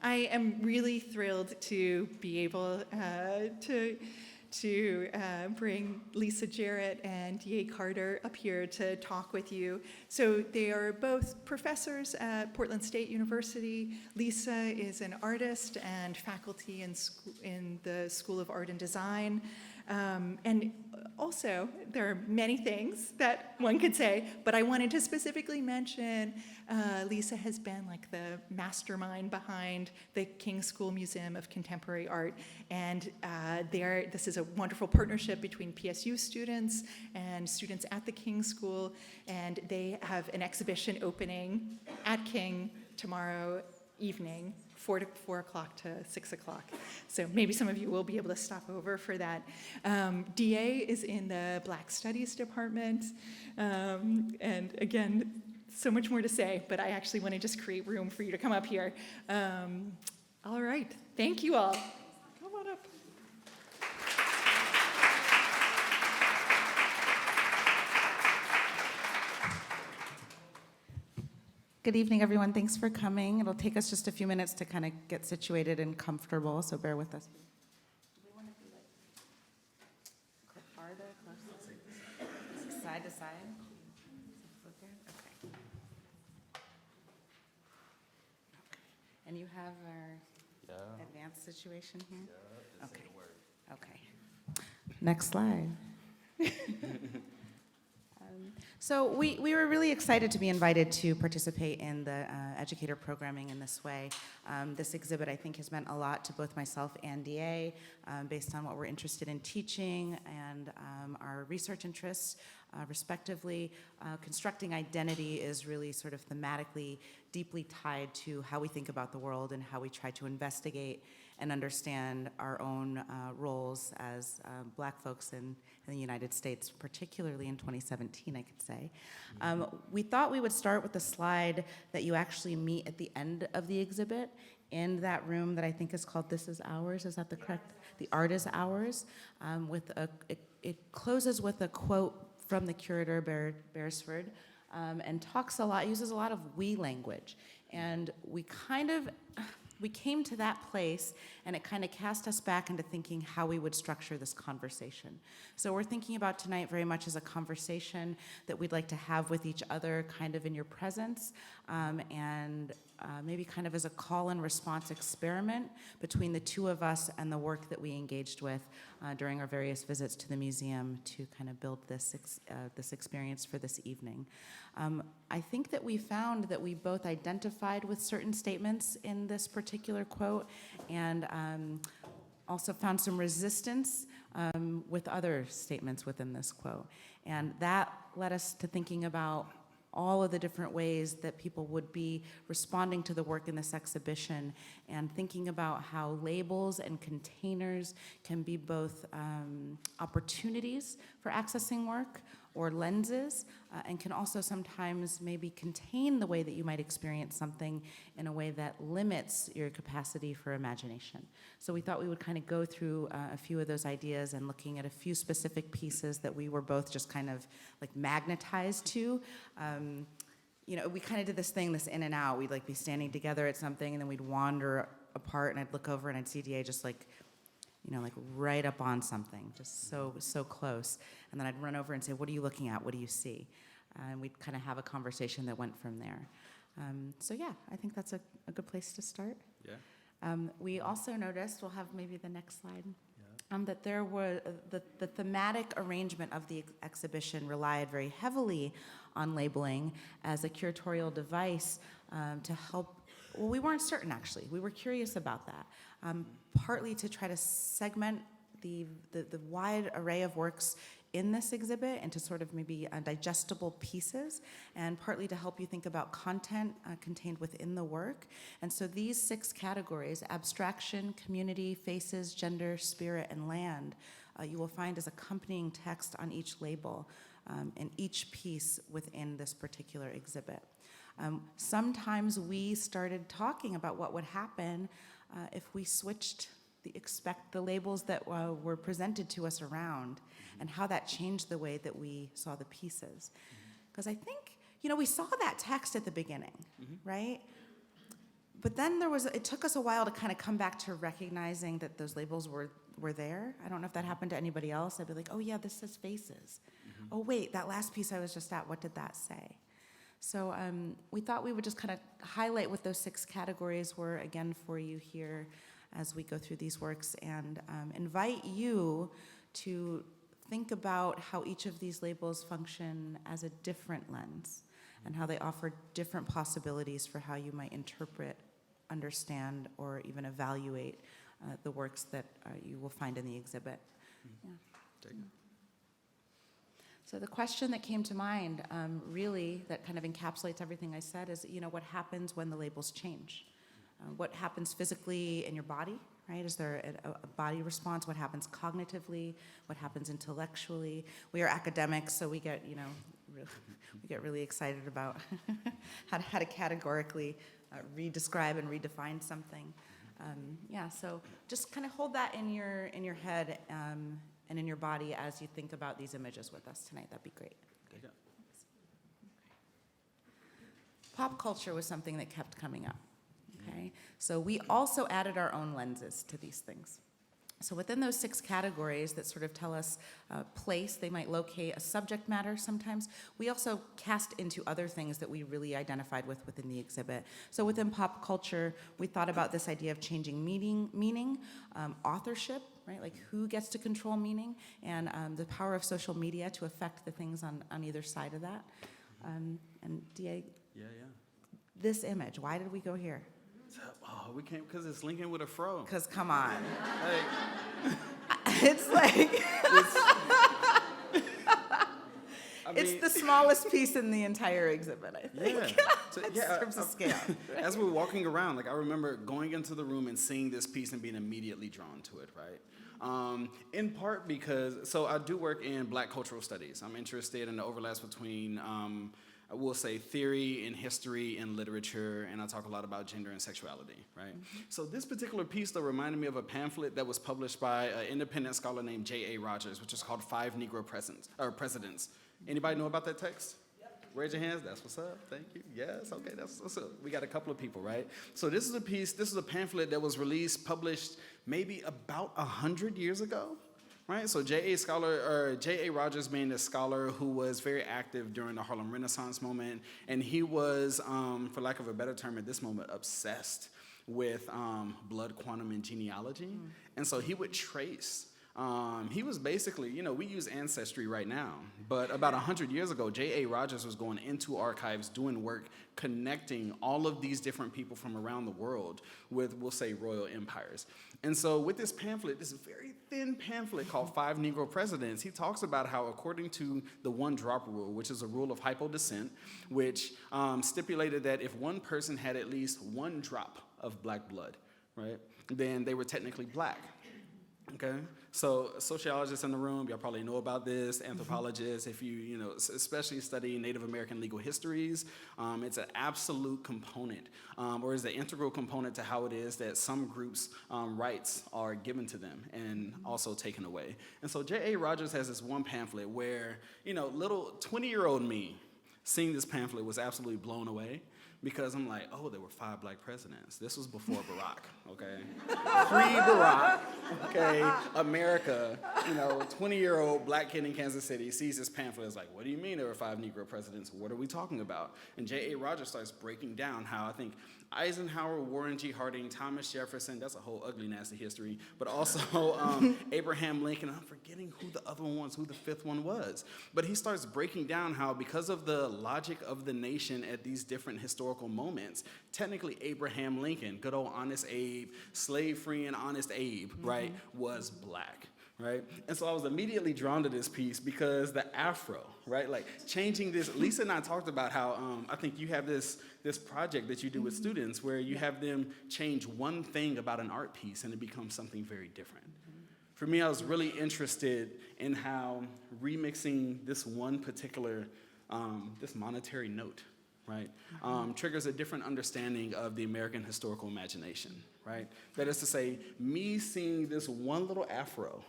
I am really thrilled to be able to bring Lisa Jarrett and D.A. Carter up here to talk with you. So they are both professors at Portland State University. Lisa is an artist and faculty in the School of Art and Design. And also, there are many things that one could say, but I wanted to specifically mention Lisa has been like the mastermind behind the King School Museum of Contemporary Art. And this is a wonderful partnership between PSU students and students at the King School. And they have an exhibition opening at King tomorrow evening, 4 o'clock to 6 o'clock. So maybe some of you will be able to stop over for that. DA is in the Black Studies department. And again, so much more to say, but I actually want to just create room for you to come up here. All right, thank you all. Come on up. Good evening, everyone. Thanks for coming. It'll take us just a few minutes to kind of get situated and comfortable, so bear with us. Do we want to be like farther, closer, side to side? Okay. And you have our advanced situation here? Okay. Okay. Next slide. So we were really excited to be invited to participate in the educator programming in this way. This exhibit, I think, has meant a lot to both myself and DA based on what we're interested in teaching and our research interests, respectively. Constructing identity is really sort of thematically deeply tied to how we think about the world and how we try to investigate and understand our own roles as Black folks in the United States, particularly in 2017, I could say. We thought we would start with the slide that you actually meet at the end of the exhibit in that room that I think is called This Is Ours. Is that the correct? The Art Is Ours. It closes with a quote from the curator, Beresford, and talks a lot, uses a lot of we language. And we came to that place, and it kind of cast us back into thinking how we would structure this conversation. So we're thinking about tonight very much as a conversation that we'd like to have with each other kind of in your presence, and maybe kind of as a call and response experiment between the two of us and the work that we engaged with during our various visits to the museum to kind of build this experience for this evening. I think that we found that we both identified with certain statements in this particular quote and also found some resistance with other statements within this quote. And that led us to thinking about all of the different ways that people would be responding to the work in this exhibition and thinking about how labels and containers can be both opportunities for accessing work or lenses, and can also sometimes maybe contain the way that you might experience something in a way that limits your capacity for imagination. So we thought we would kind of go through a few of those ideas and looking at a few specific pieces that we were both just kind of like magnetized to. You know, we kind of did this thing, this in and out. We'd like be standing together at something and then we'd wander apart and I'd look over and I'd see DA just like, you know, like right up on something, just so close. And then I'd run over and say, what are you looking at? What do you see? And we'd kind of have a conversation that went from there. So yeah, I think that's a good place to start. Yeah. We also noticed, we'll have maybe the next slide, that there were, the thematic arrangement of the exhibition relied very heavily on labeling as a curatorial device to help. Well, we weren't certain, actually. We were curious about that, partly to try to segment the wide array of works in this exhibit into sort of maybe digestible pieces, and partly to help you think about content contained within the work. And so these 6 categories, abstraction, community, faces, gender, spirit, and land, you will find as accompanying text on each label in each piece within this particular exhibit. Sometimes we started talking about what would happen if we switched the labels that were presented to us around, and how that changed the way that we saw the pieces. Because I think, you know, we saw that text at the beginning, right? But then it took us a while to kind of come back to recognizing that those labels were there. I don't know if that happened to anybody else. I'd be like, oh yeah, this says faces. Oh wait, that last piece I was just at, what did that say? So we thought we would just kind of highlight what those 6 categories were again for you here as we go through these works, and invite you to think about how each of these labels function as a different lens, and how they offer different possibilities for how you might interpret, understand, or even evaluate the works that you will find in the exhibit. Yeah. So the question that came to mind, really, that kind of encapsulates everything I said is, what happens when the labels change? What happens physically in your body, right? Is there a body response? What happens cognitively? What happens intellectually? We are academics, so we get, we get really excited about how to categorically redescribe and redefine something. So just kind of hold that in your head and in your body as you think about these images with us tonight. That'd be great. Okay. Pop culture was something that kept coming up. Okay, so we also added our own lenses to these things. So within those 6 categories that sort of tell us place, they might locate a subject matter sometimes. We also cast into other things that we really identified with within the exhibit. So within pop culture, we thought about this idea of changing meaning, authorship, right? Like who gets to control meaning, and the power of social media to affect the things on either side of that. And DA, this image, why did we go here? Oh, we came because it's Lincoln with a fro. Because come on. Like, It's like, it's the smallest piece in the entire exhibit, I think. In terms of scale. As we're walking around, like I remember going into the room and seeing this piece and being immediately drawn to it, right? In part because, so I do work in Black cultural studies. I'm interested in the overlaps between, I will say, theory and history and literature, and I talk a lot about gender and sexuality, right? So this particular piece, though, reminded me of a pamphlet that was published by an independent scholar named J.A. Rogers, which is called 5 Negro Presidents. Anybody know about that text? Raise your hands. That's what's up. Thank you. Yes. Okay. That's what's up. We got a couple of people, right? So this is a piece. This is a pamphlet that was published maybe about 100 years ago, right? So J.A. Rogers being a scholar who was very active during the Harlem Renaissance moment, and he was, for lack of a better term, at this moment, obsessed with blood quantum and genealogy, and so he would trace. He was basically, we use Ancestry right now, but about 100 years ago, J.A. Rogers was going into archives, doing work, connecting all of these different people from around the world with, we'll say, royal empires. And so with this pamphlet, this very thin pamphlet called 5 Negro Presidents, he talks about how, according to the one-drop rule, which is a rule of hypodescent, which stipulated that if one person had at least 1 drop of black blood, right, then they were technically black. Okay, so sociologists in the room, y'all probably know about this, anthropologists, if you especially study Native American legal histories, it's an absolute component, or is an integral component to how it is that some groups' rights are given to them and also taken away. And so J.A. Rogers has this one pamphlet where, little 20-year-old me seeing this pamphlet was absolutely blown away. Because I'm like, oh, there were 5 black presidents. This was before Barack, okay? Pre-Barack, okay? America, 20-year-old black kid in Kansas City sees this pamphlet, is like, what do you mean there were 5 Negro presidents? What are we talking about? And J.A. Rogers starts breaking down how I think Eisenhower, Warren G. Harding, Thomas Jefferson, that's a whole ugly, nasty history, but also Abraham Lincoln, I'm forgetting who the other one was, who the 5th one was. But he starts breaking down how, because of the logic of the nation at these different historical moments, technically Abraham Lincoln, good old honest Abe, slave-free and honest Abe, right, was black. Right? And so I was immediately drawn to this piece because the afro, right? Like changing this, Lisa and I talked about how I think you have this project that you do with students where you have them change one thing about an art piece and it becomes something very different. For me, I was really interested in how remixing this one particular, this monetary note, right, triggers a different understanding of the American historical imagination, right? That is to say, me seeing this one little afro,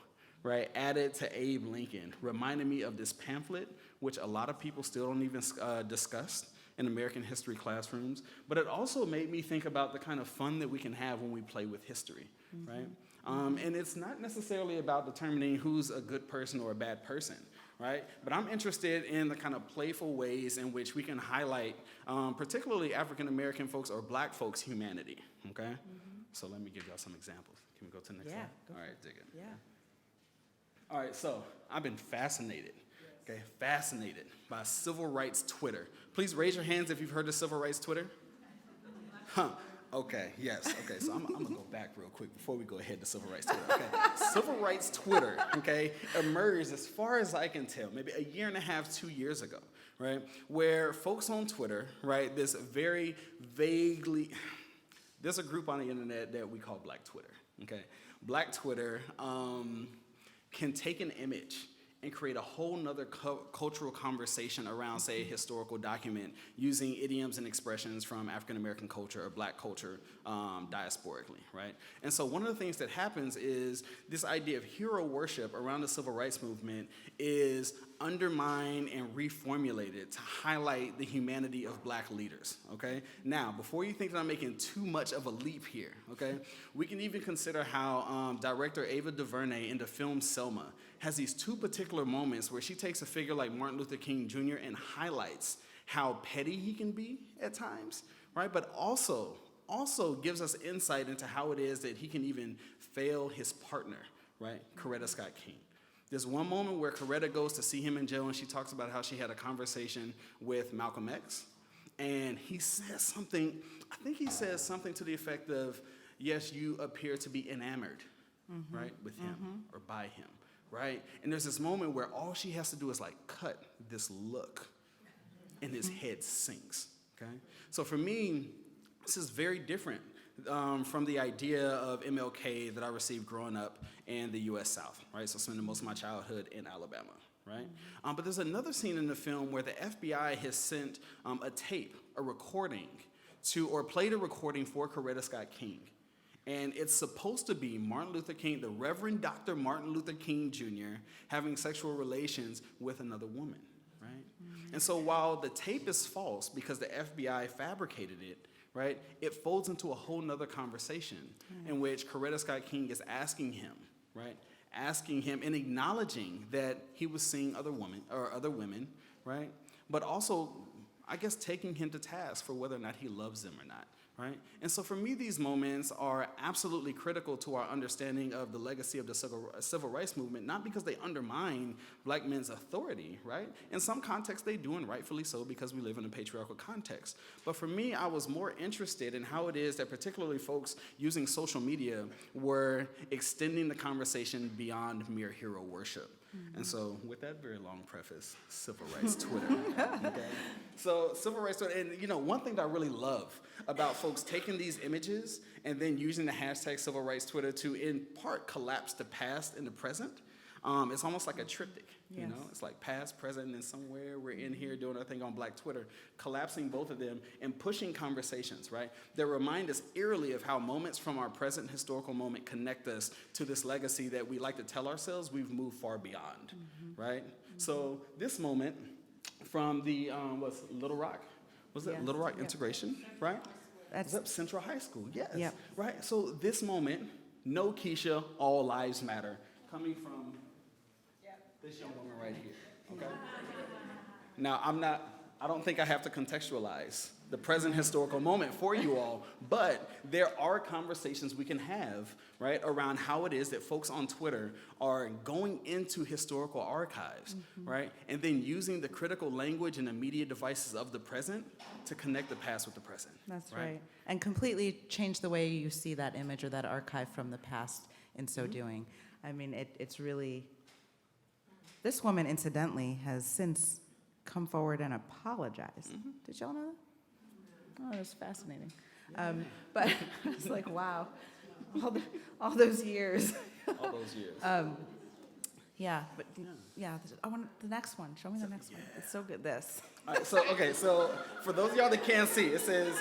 right, added to Abe Lincoln, reminded me of this pamphlet, which a lot of people still don't even discuss, in American history classrooms, but it also made me think about the kind of fun that we can have when we play with history, right? And it's not necessarily about determining who's a good person or a bad person, right? But I'm interested in the kind of playful ways in which we can highlight, particularly African American folks or Black folks' humanity, okay? So let me give y'all some examples. Can we go to the next slide? All right, dig it. Yeah. All right, so I've been fascinated, fascinated by civil rights Twitter. Please raise your hands if you've heard of civil rights Twitter. Okay, yes. Okay, so I'm gonna go back real quick before we go ahead to civil rights Twitter. Okay, civil rights Twitter, emerged, as far as I can tell, maybe a year and a half, 2 years ago, right? Where folks on Twitter, right, this very vaguely, there's a group on the internet that we call Black Twitter, okay? Black Twitter can take an image and create a whole nother cultural conversation around, say, a historical document using idioms and expressions from African American culture or Black culture diasporically, right? And so one of the things that happens is this idea of hero worship around the civil rights movement is undermined and reformulated to highlight the humanity of Black leaders, okay? Now, before you think that I'm making too much of a leap here, okay, we can even consider how director Ava DuVernay in the film Selma has these two particular moments where she takes a figure like Martin Luther King Jr. and highlights how petty he can be at times, right? But also gives us insight into how it is that he can even fail his partner, right? Coretta Scott King. There's one moment where Coretta goes to see him in jail and she talks about how she had a conversation with Malcolm X. And he says something, I think he says something to the effect of, yes, you appear to be enamored, right, with him or by him, right? And there's this moment where all she has to do is like cut this look and his head sinks, okay? So for me, this is very different from the idea of MLK that I received growing up in the U.S. South, right? So spending most of my childhood in Alabama, right? But there's another scene in the film where the FBI has sent a tape, a recording or played a recording for Coretta Scott King. And it's supposed to be Martin Luther King, the Reverend Dr. Martin Luther King Jr. having sexual relations with another woman, right? And so while the tape is false because the FBI fabricated it, right, it folds into a whole nother conversation in which Coretta Scott King is asking him, right, and acknowledging that he was seeing other women, right, but also, I guess, taking him to task for whether or not he loves them or not, right? And so for me, these moments are absolutely critical to our understanding of the legacy of the civil rights movement, not because they undermine Black men's authority, right? In some contexts, they do, and rightfully so, because we live in a patriarchal context. But for me, I was more interested in how it is that particularly folks using social media were extending the conversation beyond mere hero worship. And so with that very long preface, civil rights Twitter, okay? So civil rights Twitter, and one thing that I really love about folks taking these images and then using the hashtag civil rights Twitter to in part collapse the past and the present, it's almost like a triptych, you know? It's like past, present, and then somewhere we're in here doing our thing on Black Twitter, collapsing both of them and pushing conversations, right, that remind us eerily of how moments from our present historical moment connect us to this legacy that we like to tell ourselves we've moved far beyond, right? So this moment from the, Little Rock? Was it Little Rock integration, right? That's up Central High School, yes, right? So this moment, no Keisha, all lives matter, coming from this young woman right here, okay? Now, I don't think I have to contextualize the present historical moment for you all, but there are conversations we can have, right, around how it is that folks on Twitter are going into historical archives, right, and then using the critical language and the media devices of the present to connect the past with the present. That's right. And completely change the way you see that image or that archive from the past in so doing. I mean, it's really... This woman, incidentally, has since come forward and apologized. Did y'all know that? Oh, that was fascinating. But it's like, wow, all those years. All those years. I want the next one. Show me the next one. It's so good, this. All right, so for those of y'all that can't see, it says,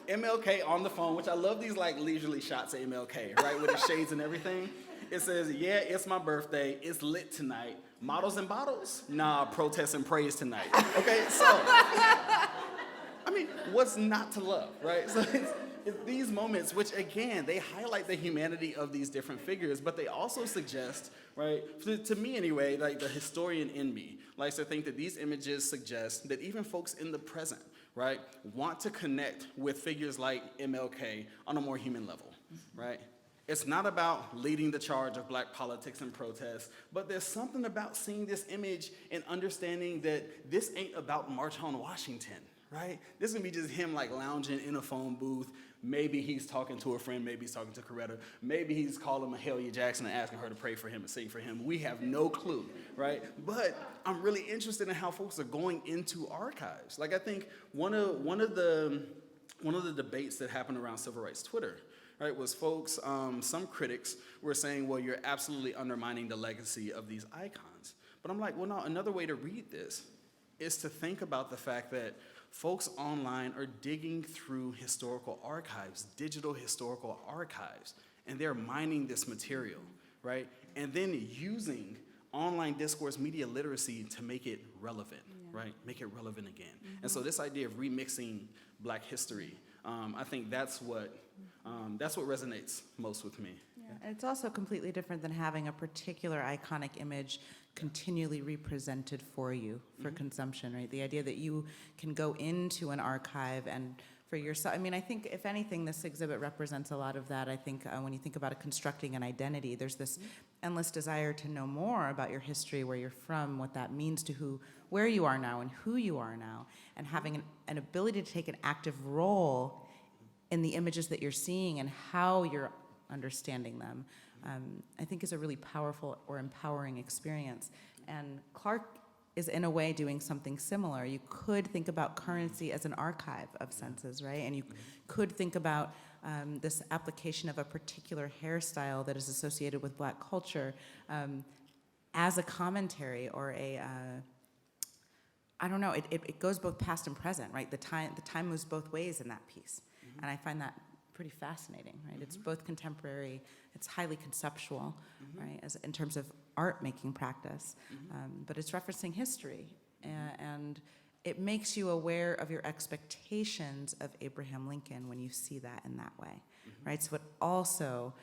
MLK on the phone, which I love these like leisurely shots of MLK, right, with the shades and everything. It says, yeah, it's my birthday, it's lit tonight. Models and bottles? Nah, protest and praise tonight. Okay, so I mean, what's not to love, right? So it's these moments, which again, they highlight the humanity of these different figures, but they also suggest, right, to me anyway, like the historian in me likes to think that these images suggest that even folks in the present, right, want to connect with figures like MLK on a more human level, right? It's not about leading the charge of black politics and protests, but there's something about seeing this image and understanding that this ain't about March on Washington, right? This is gonna be just him like lounging in a phone booth. Maybe he's talking to a friend, maybe he's talking to Coretta, maybe he's calling Mahalia Jackson and asking her to pray for him and sing for him. We have no clue, right? But I'm really interested in how folks are going into archives. Like I think one of the debates that happened around civil rights Twitter, right, was folks, some critics were saying, well, you're absolutely undermining the legacy of these icons. But I'm like, well, no, another way to read this is to think about the fact that folks online are digging through historical archives, digital historical archives, and they're mining this material, right? And then using online discourse media literacy to make it relevant, right? Make it relevant again. And so this idea of remixing Black history, I think that's what resonates most with me. Yeah. And it's also completely different than having a particular iconic image continually represented for you for consumption, right? The idea that you can go into an archive and for yourself, I mean, I think if anything, this exhibit represents a lot of that. I think when you think about constructing an identity, there's this endless desire to know more about your history, where you're from, what that means to where you are now and who you are now, and having an ability to take an active role in the images that you're seeing and how you're understanding them, I think is a really powerful or empowering experience. And Clark is in a way doing something similar. You could think about currency as an archive of senses, right? And you could think about this application of a particular hairstyle that is associated with Black culture as a commentary or I don't know, it goes both past and present, right? The time moves both ways in that piece. And I find that pretty fascinating, right? It's both contemporary, it's highly conceptual, right, as in terms of art making practice, but it's referencing history, and it makes you aware of your expectations of Abraham Lincoln when you see that in that way, right? So it also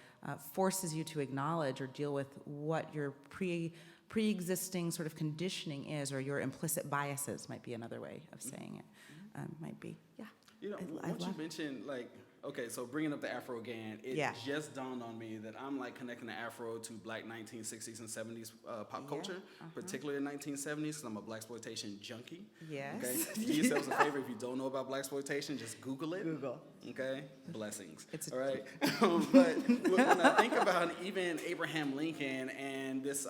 forces you to acknowledge or deal with what your pre-existing sort of conditioning is, or your implicit biases might be another way of saying it, might be, yeah. You know, once you mentioned, like, okay, so bringing up the Afro again, it just dawned on me that I'm like connecting the Afro to Black 1960s and 70s pop culture, particularly the 1970s, because I'm a Blaxploitation junkie. Yes. Okay, do yourselves a favor, if you don't know about Blaxploitation, just Google it. Google. Okay, blessings. All right, but when I think about even Abraham Lincoln and this,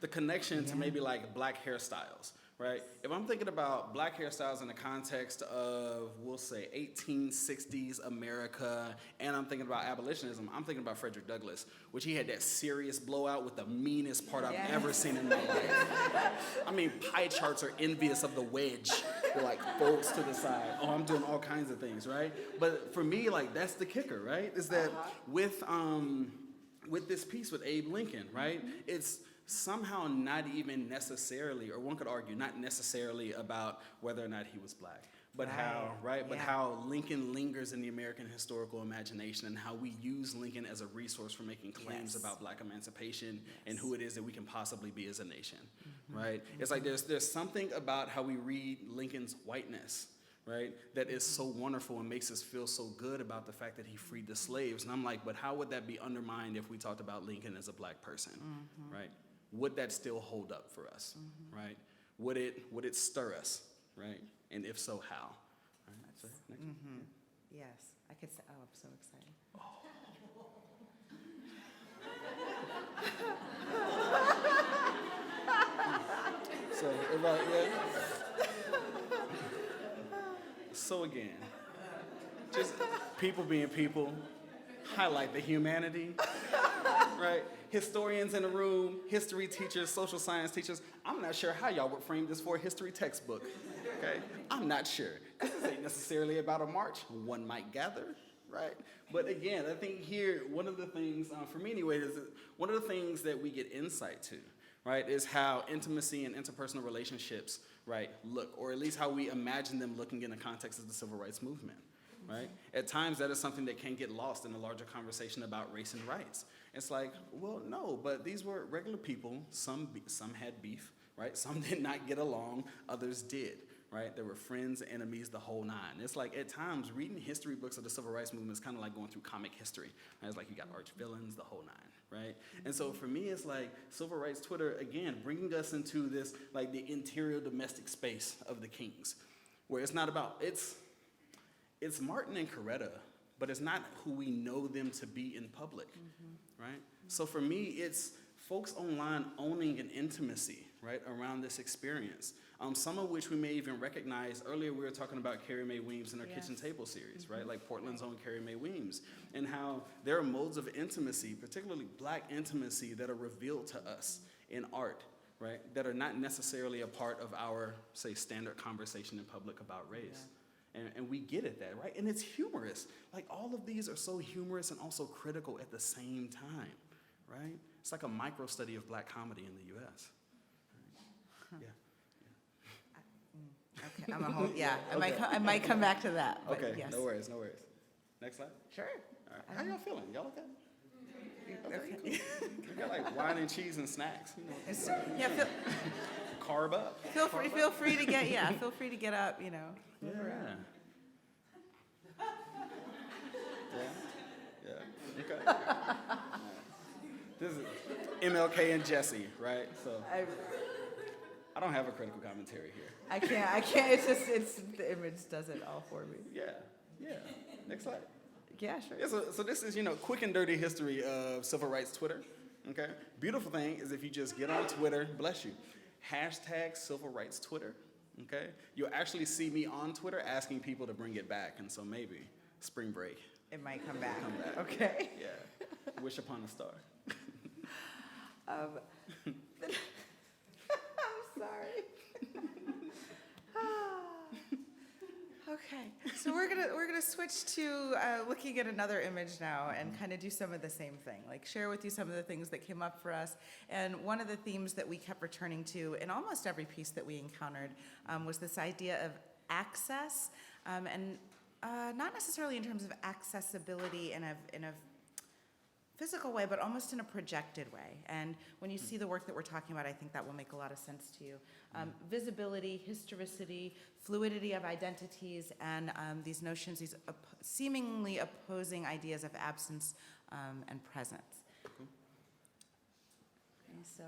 the connection to maybe like Black hairstyles. Right? If I'm thinking about Black hairstyles in the context of, we'll say, 1860s America, and I'm thinking about abolitionism, I'm thinking about Frederick Douglass, which he had that serious blowout with the meanest part I've ever seen in my life. I mean, pie charts are envious of the wedge. They're like folds to the side. Oh, I'm doing all kinds of things, right? But for me, like, that's the kicker, right? Is that with this piece with Abe Lincoln, right? It's somehow not even necessarily, or one could argue, not necessarily about whether or not he was Black, but how Lincoln lingers in the American historical imagination, and how we use Lincoln as a resource for making claims about Black emancipation and who it is that we can possibly be as a nation, right? It's like there's something about how we read Lincoln's whiteness, right, that is so wonderful and makes us feel so good about the fact that he freed the slaves. And I'm like, but how would that be undermined if we talked about Lincoln as a Black person, right? Would that still hold up for us, right? Would it stir us, right? And if so, how? All right, so next one. Yes, I could say, oh, I'm so excited. So, so again, just people being people, highlight the humanity, right? Historians in the room, history teachers, social science teachers. I'm not sure how y'all would frame this for a history textbook, okay? I'm not sure. This ain't necessarily about a march, one might gather, right? But again, I think here, one of the things, for me anyway, is one of the things that we get insight to, right, is how intimacy and interpersonal relationships, right, look, or at least how we imagine them looking in the context of the civil rights movement, right? At times, that is something that can get lost in the larger conversation about race and rights. It's like, well, no, but these were regular people. Some had beef, right? Some did not get along. Others did, right? There were friends, enemies, the whole nine. It's like, at times, reading history books of the civil rights movement is kind of like going through comic history. Right? It's like you got arch villains, the whole nine, right? And so for me, it's like civil rights Twitter, again, bringing us into this, like the interior domestic space of the kings, where it's not about, it's Martin and Coretta, but it's not who we know them to be in public, right? So for me, it's folks online owning an intimacy, right, around this experience. Some of which we may even recognize. Earlier we were talking about Carrie Mae Weems in her Kitchen Table series, right? Like Portland's own Carrie Mae Weems, and how there are modes of intimacy, particularly Black intimacy, that are revealed to us in art, right? That are not necessarily a part of our, say, standard conversation in public about race. And we get at that, right? And it's humorous. Like, all of these are so humorous and also critical at the same time, right? It's like a micro study of Black comedy in the U.S. Right? Okay, I'm a whole, yeah, Okay. I might come back to that, but Okay, yes. no worries. Next slide. Sure. All right. How y'all feeling? Y'all okay? Okay. Cool. We got like wine and cheese and snacks. You know. Yeah, Carb up. feel free to get up, you know. Yeah. Okay. This is MLK and Jesse, right? So I don't have a critical commentary here. I can't, it's the image does it all for me. Yeah. Next slide. Yeah, sure. Yeah, so this is, quick and dirty history of civil rights Twitter, okay? Beautiful thing is if you just get on Twitter, bless you, hashtag civil rights Twitter, okay? You'll actually see me on Twitter asking people to bring it back, and so maybe spring break. It might come back. Come back. Okay. Yeah, wish upon a star. I'm sorry. Okay, so we're gonna switch to looking at another image now and kind of do some of the same thing, like share with you some of the things that came up for us. And one of the themes that we kept returning to in almost every piece that we encountered was this idea of access, and not necessarily in terms of accessibility in a physical way, but almost in a projected way. And when you see the work that we're talking about, I think that will make a lot of sense to you. Visibility, historicity, fluidity of identities, and these notions, these seemingly opposing ideas of absence and presence. Okay, so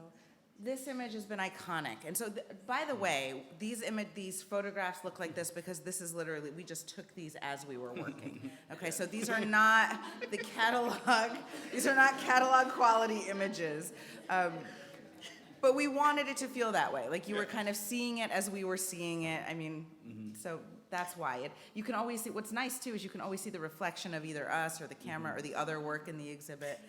this image has been iconic. And so, by the way, these photographs look like this because this is literally, we just took these as we were working. Okay, so these are not the catalog, these are not catalog quality images. But we wanted it to feel that way, like you were kind of seeing it as we were seeing it. I mean, so that's why. You can always see, what's nice too is you can always see the reflection of either us or the camera or the other work in the exhibit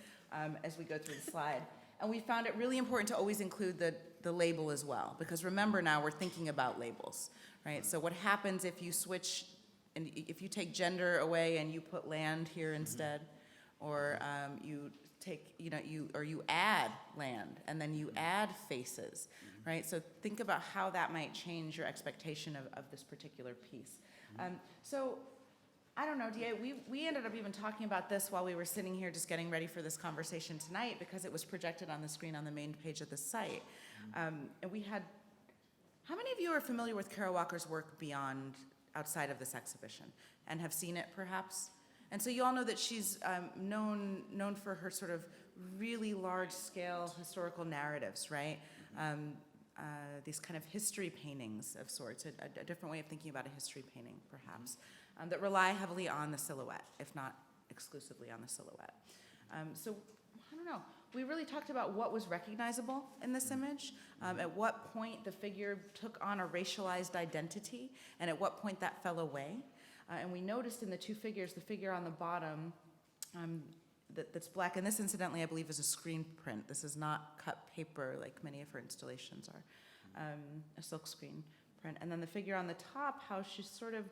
as we go through the slide. And we found it really important to always include the label as well, because remember now we're thinking about labels, right? So what happens if you switch, and if you take gender away and you put land here instead, or you take, you add land and then you add faces, right? So think about how that might change your expectation of this particular piece. So I don't know, DA, we ended up even talking about this while we were sitting here just getting ready for this conversation tonight because it was projected on the screen on the main page of the site. And we had, how many of you are familiar with Kara Walker's work outside of this exhibition and have seen it perhaps? And so you all know that she's known for her sort of really large-scale historical narratives, right? These kind of history paintings of sorts, a different way of thinking about a history painting, perhaps, that rely heavily on the silhouette, if not exclusively on the silhouette. So, I don't know, we really talked about what was recognizable in this image, at what point the figure took on a racialized identity, and at what point that fell away. And we noticed in the two figures, the figure on the bottom that's black, and this incidentally I believe is a screen print. This is not cut paper like many of her installations are, a silk screen print. And then the figure on the top, how she's sort of,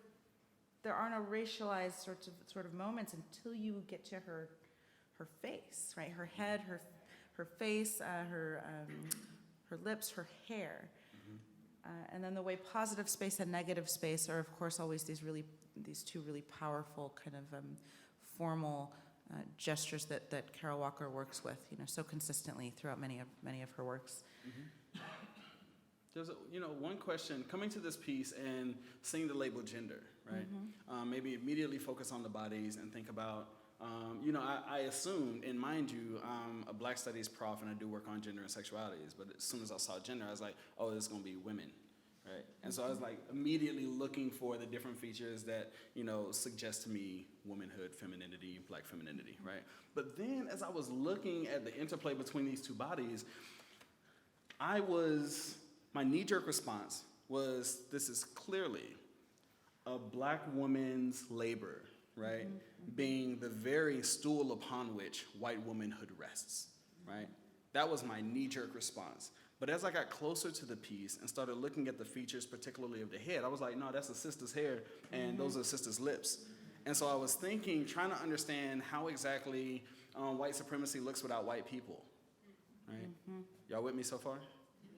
there are no racialized sort of moments until you get to her face, right? Her head, her face, her her lips, her hair. And then the way positive space and negative space are, of course, always these two really powerful kind of formal gestures that Carol Walker works with, so consistently throughout many of her works. There's one question coming to this piece and seeing the label gender, right? Maybe immediately focus on the bodies and think about, I assumed, and mind you, I'm a Black Studies prof and I do work on gender and sexualities, but as soon as I saw gender, I was like, oh, this is gonna be women, right? And so I was like immediately looking for the different features that, suggest to me womanhood, femininity, Black femininity, right? But then as I was looking at the interplay between these two bodies, my knee-jerk response was, this is clearly a Black woman's labor, right? Being the very stool upon which white womanhood rests, right? That was my knee-jerk response. But as I got closer to the piece and started looking at the features, particularly of the head, I was like, no, that's a sister's hair, and those are sister's lips. And so I was thinking, trying to understand how exactly white supremacy looks without white people, right? Y'all with me so far?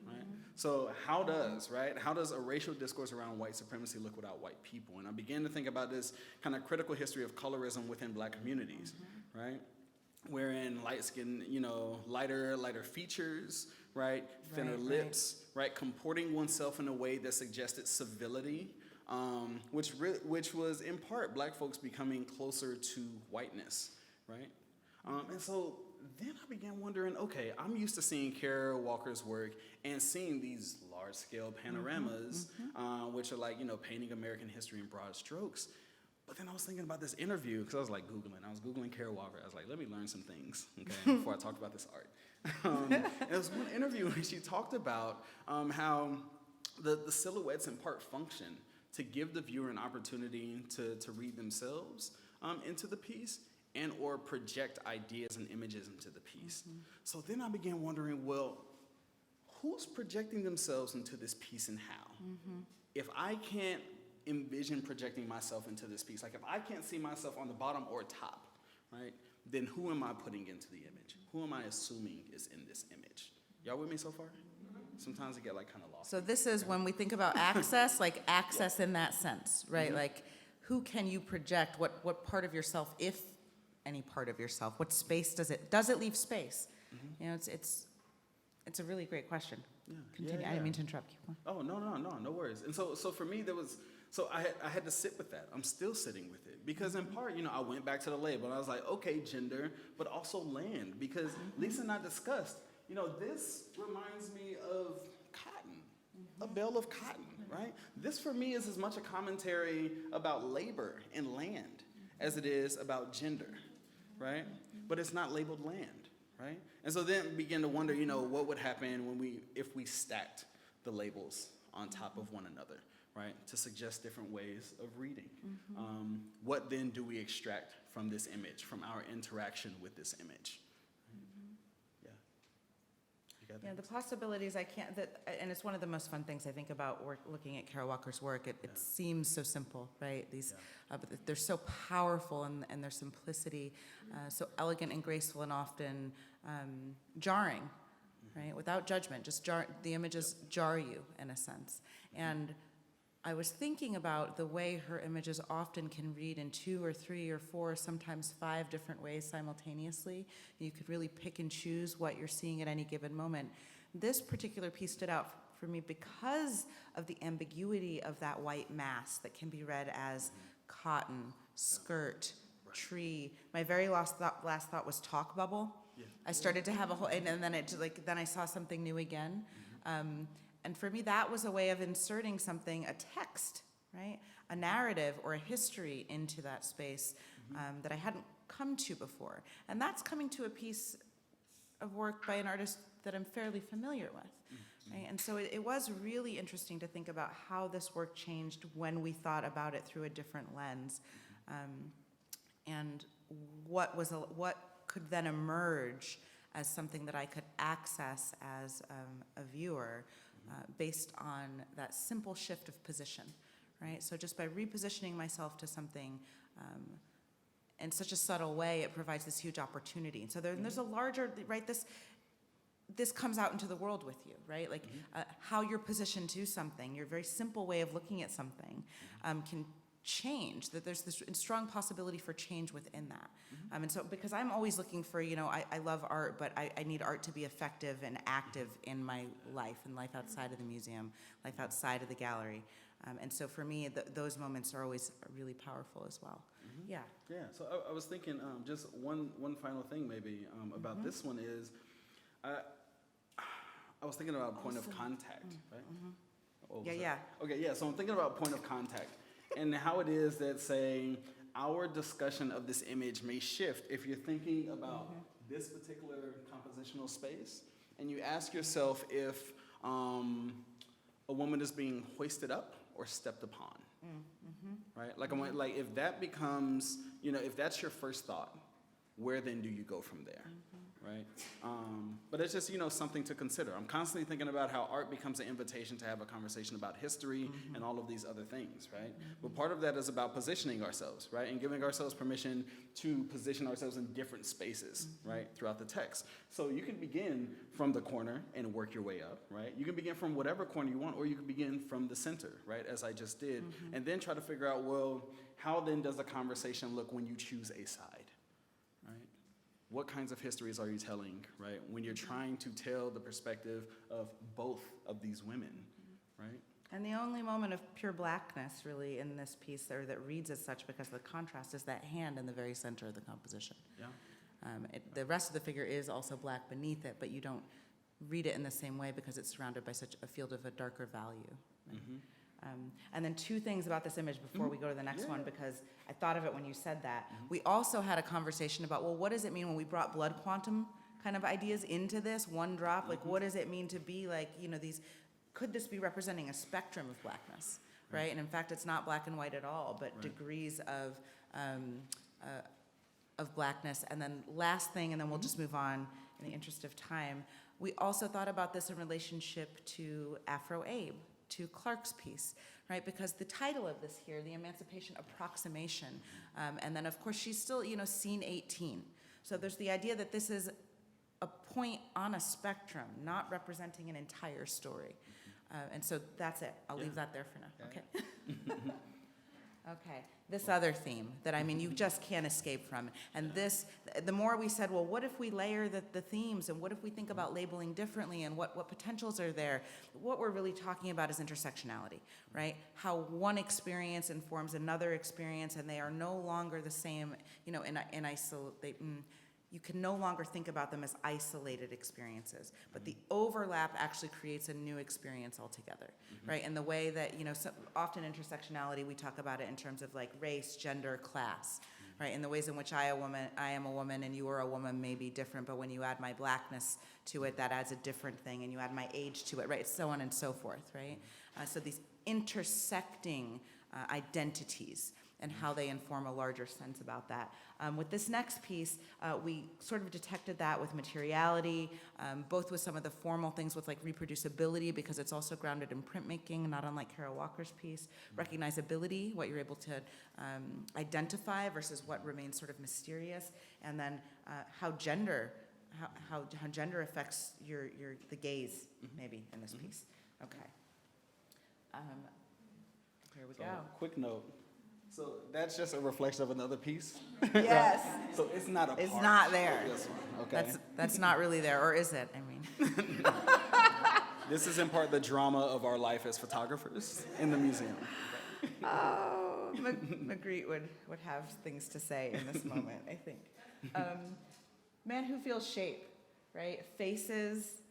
Right? So how does a racial discourse around white supremacy look without white people? And I began to think about this kind of critical history of colorism within Black communities, right? Wherein light skin, lighter features, right? Thinner lips, right? Comporting oneself in a way that suggested civility, which was in part Black folks becoming closer to whiteness, right? And so then I began wondering, okay, I'm used to seeing Carol Walker's work and seeing these large-scale panoramas, which are like, painting American history in broad strokes. But then I was thinking about this interview, because I was like Googling. I was Googling Carol Walker. I was like, let me learn some things, okay, before I talk about this art. And there was one interview where she talked about how the silhouettes in part function to give the viewer an opportunity to read themselves into the piece, and or project ideas and images into the piece. So then I began wondering, well, who's projecting themselves into this piece and how? If I can't envision projecting myself into this piece, like if I can't see myself on the bottom or top, right, then who am I putting into the image? Who am I assuming is in this image? Y'all with me so far? Sometimes I get like kind of lost. So this is when we think about access, like access in that sense, right? Like who can you project, what part of yourself, if any part of yourself, what space does it leave space? It's a really great question. Continue. I didn't mean to interrupt you. Oh, no worries. And so for me, I had to sit with that. I'm still sitting with it because in part, I went back to the label and I was like, okay, gender, but also land, because Lisa and I discussed, this reminds me of cotton, a bale of cotton, right? This for me is as much a commentary about labor and land as it is about gender, right? But it's not labeled land, right? And so then begin to wonder, what would happen if we stacked the labels on top of one another, right? To suggest different ways of reading. What then do we extract from this image, from our interaction with this image? Yeah, the possibilities and it's one of the most fun things I think about looking at Carol Walker's work. It seems so simple, right? But they're so powerful and their simplicity, so elegant and graceful and often jarring, right? Without judgment, the images jar you in a sense. And I was thinking about the way her images often can read in 2 or 3 or 4, sometimes 5 different ways simultaneously. You could really pick and choose what you're seeing at any given moment. This particular piece stood out for me because of the ambiguity of that white mass that can be read as cotton, skirt, tree. My very last thought was talk bubble. I started to have a whole, and then then I saw something new again. And for me, that was a way of inserting something, a text, right? A narrative or a history into that space that I hadn't come to before. And that's coming to a piece of work by an artist that I'm fairly familiar with, right? And so it was really interesting to think about how this work changed when we thought about it through a different lens. And what could then emerge as something that I could access as a viewer based on that simple shift of position, right? So just by repositioning myself to something in such a subtle way, it provides this huge opportunity. So there's a larger, right, this comes out into the world with you, right? Like how you're positioned to something, your very simple way of looking at something can change, that there's this strong possibility for change within that. And so, because I'm always looking for, I love art, but I need art to be effective and active in my life, and life outside of the museum, life outside of the gallery. And so for me, those moments are always really powerful as well. Yeah. Yeah, so I was thinking, just one final thing maybe about this one is, I was thinking about point of contact, right? What was that? Yeah. Okay, yeah, so I'm thinking about point of contact and how it is that, say, our discussion of this image may shift if you're thinking about this particular compositional space and you ask yourself if a woman is being hoisted up or stepped upon, right? Like if that becomes, if that's your first thought, where then do you go from there, right? But it's just, something to consider. I'm constantly thinking about how art becomes an invitation to have a conversation about history and all of these other things, right? But part of that is about positioning ourselves, right? And giving ourselves permission to position ourselves in different spaces, right? Throughout the text. So you can begin from the corner and work your way up, right? You can begin from whatever corner you want, or you can begin from the center, right? As I just did, and then try to figure out, well, how then does the conversation look when you choose a side? What kinds of histories are you telling, right? When you're trying to tell the perspective of both of these women, right? And the only moment of pure blackness really in this piece, or that reads as such because of the contrast, is that hand in the very center of the composition. Yeah. The rest of the figure is also black beneath it, but you don't read it in the same way because it's surrounded by such a field of a darker value. Right? And then two things about this image before we go to the next one, because I thought of it when you said that. We also had a conversation about, well, what does it mean when we brought blood quantum kind of ideas into this, one drop? Like, what does it mean to be like, could this be representing a spectrum of blackness, right? And in fact, it's not black and white at all, but degrees of blackness. And then last thing, and then we'll just move on in the interest of time, we also thought about this in relationship to Afro Abe, to Clark's piece, right? Because the title of this here, the Emancipation Approximation, and then of course she's still, scene 18. So there's the idea that this is a point on a spectrum, not representing an entire story. And so that's it. I'll leave that there for now. Okay. Okay. This other theme that, you just can't escape from. And this, the more we said, well, what if we layer the themes, and what if we think about labeling differently, and what potentials are there? What we're really talking about is intersectionality, right? How one experience informs another experience, and they are no longer the same, in isolate. You can no longer think about them as isolated experiences, but the overlap actually creates a new experience altogether, right? And the way that, so often intersectionality, we talk about it in terms of like race, gender, class, right? And the ways in which I am a woman and you are a woman may be different, but when you add my blackness to it, that adds a different thing, and you add my age to it, right? So on and so forth, right? So these intersecting identities and how they inform a larger sense about that. With this next piece, we sort of detected that with materiality, both with some of the formal things with like reproducibility, because it's also grounded in printmaking, not unlike Kara Walker's piece, recognizability, what you're able to identify versus what remains sort of mysterious, and then how gender affects the gaze, maybe, in this piece. Okay. Here we go. Quick note. So that's just a reflection of another piece? Yes. Right? So it's not a It's part not there. of this one, okay? That's not really there, or is it? This is in part the drama of our life as photographers in the museum. Oh, Magritte would have things to say in this moment, I think. Man Who Feels Shape, right? Faces.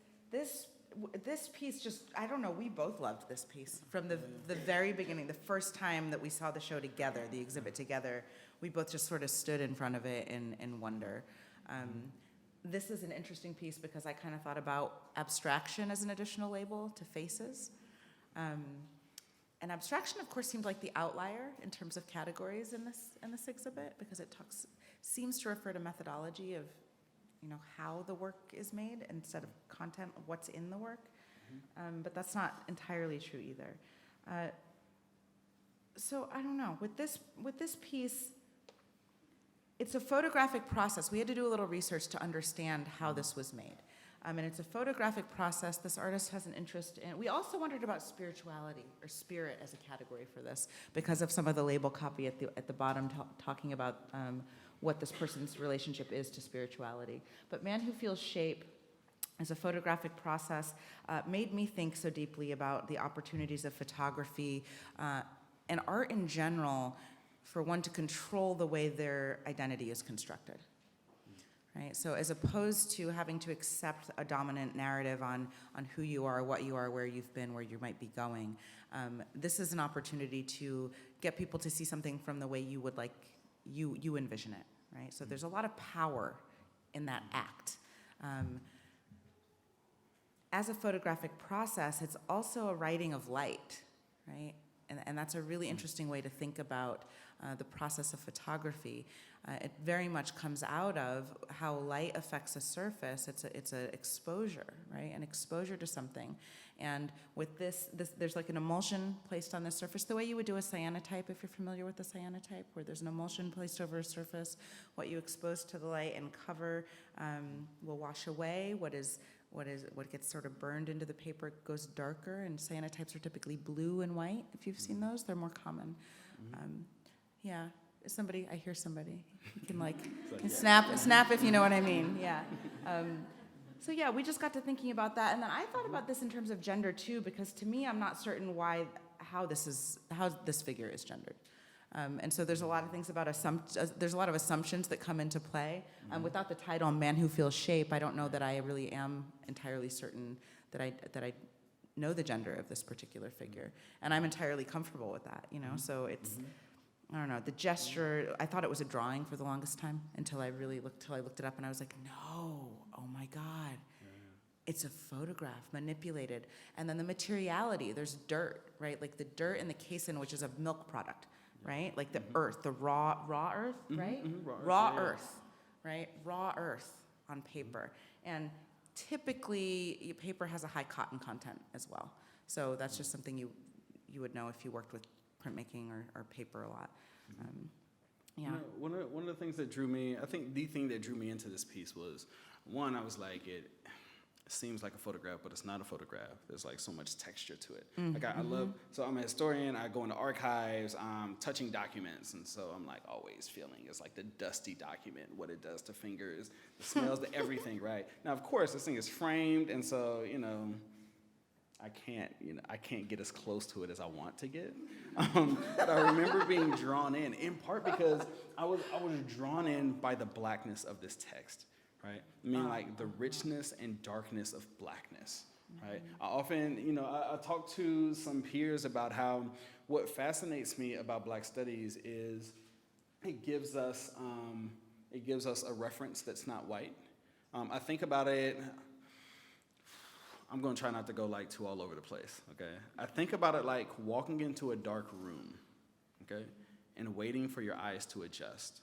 This piece just, I don't know, we both loved this piece. From the very beginning, the first time that we saw the show together, the exhibit together, we both just sort of stood in front of it in wonder. This is an interesting piece because I kind of thought about abstraction as an additional label to faces. And abstraction, of course, seemed like the outlier in terms of categories in this exhibit, because it seems to refer to methodology of how the work is made instead of content of what's in the work. But that's not entirely true either. So I don't know, with this piece, it's a photographic process. We had to do a little research to understand how this was made. And it's a photographic process. This artist has an interest in, we also wondered about spirituality, or spirit as a category for this, because of some of the label copy at the bottom talking about what this person's relationship is to spirituality. But Man Who Feels Shape as a photographic process made me think so deeply about the opportunities of photography and art in general for one to control the way their identity is constructed. Right? So as opposed to having to accept a dominant narrative on who you are, what you are, where you've been, where you might be going, this is an opportunity to get people to see something from the way you would like you envision it. Right? So there's a lot of power in that act. As a photographic process, it's also a writing of light, right? And that's a really interesting way to think about the process of photography. It very much comes out of how light affects a surface. It's an exposure, right? An exposure to something. And with this, there's like an emulsion placed on the surface, the way you would do a cyanotype, if you're familiar with the cyanotype, where there's an emulsion placed over a surface. What you expose to the light and cover will wash away. What gets sort of burned into the paper goes darker, and cyanotypes are typically blue and white. If you've seen those, they're more common. Yeah, somebody, I hear somebody. You can snap if you know what I mean. Yeah. So yeah, we just got to thinking about that, and then I thought about this in terms of gender too, because to me, I'm not certain how this figure is gendered. And so there's a lot of things about there's a lot of assumptions that come into play. Without the title "Man Who Feels Shape," I don't know that I really am entirely certain that I know the gender of this particular figure, and I'm entirely comfortable with that. So it's I don't know, the gesture. I thought it was a drawing for the longest time until I looked it up, and I was like, no, oh my God. It's a photograph manipulated. And then the materiality, there's dirt, right? Like the dirt in the casein, which is a milk product. Right? Like the earth, the raw earth, right? Raw earth, right? Raw earth on paper. And typically, paper has a high cotton content as well. So that's just something you would know if you worked with printmaking or paper a lot. Yeah. One of the things that drew me, I think the thing that drew me into this piece was, one, I was like, it seems like a photograph, but it's not a photograph. There's like so much texture to it. Like I love, so I'm a historian, I go into archives, I'm touching documents, and so I'm like always feeling it's like the dusty document, what it does to fingers, the smells, the everything, right? Now, of course, this thing is framed, and so, I can't get as close to it as I want to get. But I remember being drawn in part because I was drawn in by the blackness of this text. Right? I mean, like the richness and darkness of blackness, right? I often, I talk to some peers about how what fascinates me about Black studies is it gives us a reference that's not white. I think about it. I'm going to try not to go like too all over the place, okay? I think about it like walking into a dark room, okay, and waiting for your eyes to adjust.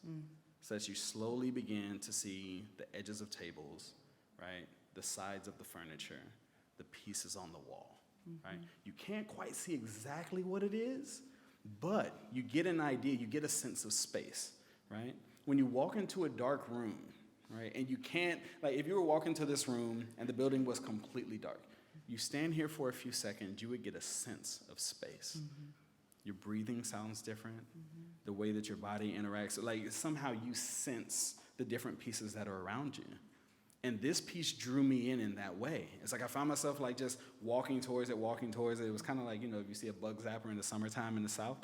So that you slowly begin to see the edges of tables, right? The sides of the furniture, the pieces on the wall, right? You can't quite see exactly what it is, but you get an idea, you get a sense of space, right? When you walk into a dark room, right, and you can't, like if you were walking to this room and the building was completely dark, you stand here for a few seconds, you would get a sense of space. Your breathing sounds different. The way that your body interacts, like somehow you sense the different pieces that are around you. And this piece drew me in that way. It's like I found myself like just walking towards it. It was kind of like, if you see a bug zapper in the summertime in the South,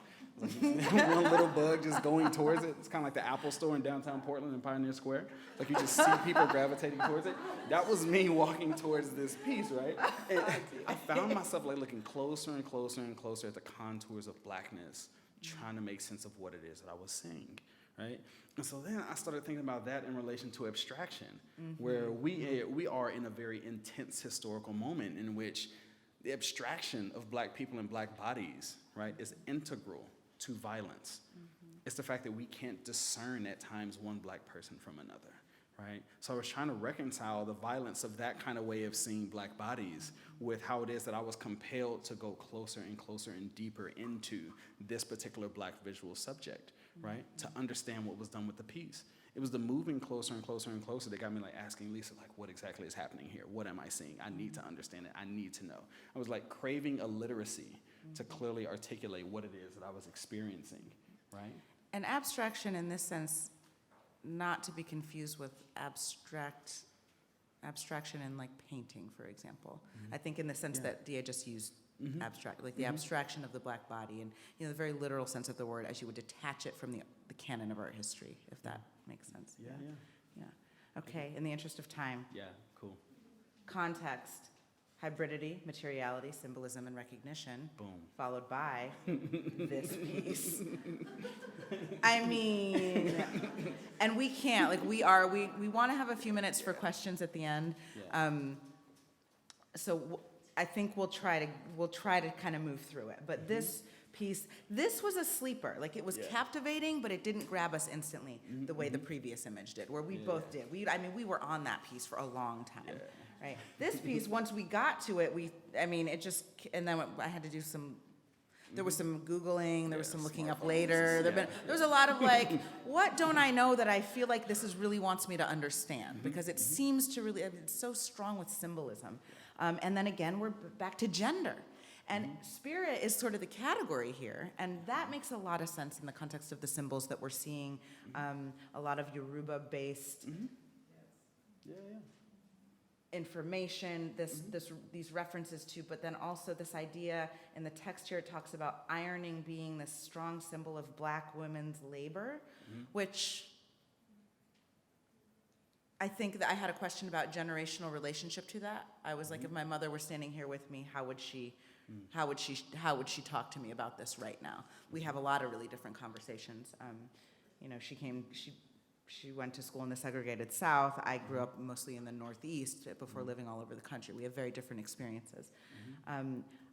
it's like you see one little bug just going towards it. It's kind of like the Apple store in downtown Portland in Pioneer Square. Like you just see people gravitating towards it. That was me walking towards this piece, right? And I found myself like looking closer and closer and closer at the contours of blackness, trying to make sense of what it is that I was seeing. Right? And so then I started thinking about that in relation to abstraction, where we are in a very intense historical moment in which the abstraction of Black people and Black bodies, right, is integral to violence. It's the fact that we can't discern at times one Black person from another, right? So I was trying to reconcile the violence of that kind of way of seeing Black bodies with how it is that I was compelled to go closer and closer and deeper into this particular Black visual subject, right? To understand what was done with the piece. It was the moving closer and closer and closer that got me like asking Lisa, like, what exactly is happening here? What am I seeing? I need to understand it. I need to know. I was like craving a literacy to clearly articulate what it is that I was experiencing, right? And abstraction in this sense, not to be confused with abstraction in like painting, for example. I think in the sense that DA just used abstract, like the abstraction of the black body, and the very literal sense of the word as you would detach it from the canon of art history, if that makes sense. Yeah. Okay, in the interest of time, Yeah, cool. context, hybridity, materiality, symbolism, and recognition. Boom. Followed by this piece. I mean, and we can't, like we want to have a few minutes for questions at the end. Yeah. I think we'll try to kind of move through it. But this piece, this was a sleeper. Like it was captivating, but it didn't grab us instantly the way the previous image did, where we both did. We were on that piece for a long time. Right. This piece, once we got to it, and then I had to do some. There was some Googling, there was some looking up later. There was a lot of like, what don't I know that I feel like this really wants me to understand? Because it seems to really, it's so strong with symbolism. And then again, we're back to gender. And spirit is sort of the category here, and that makes a lot of sense in the context of the symbols that we're seeing, a lot of Yoruba-based information, these references to, but then also this idea in the text here, it talks about ironing being this strong symbol of black women's labor, which I think that I had a question about generational relationship to that. I was like, if my mother were standing here with me, how would she talk to me about this right now? We have a lot of really different conversations. She went to school in the segregated South. I grew up mostly in the Northeast before living all over the country. We have very different experiences.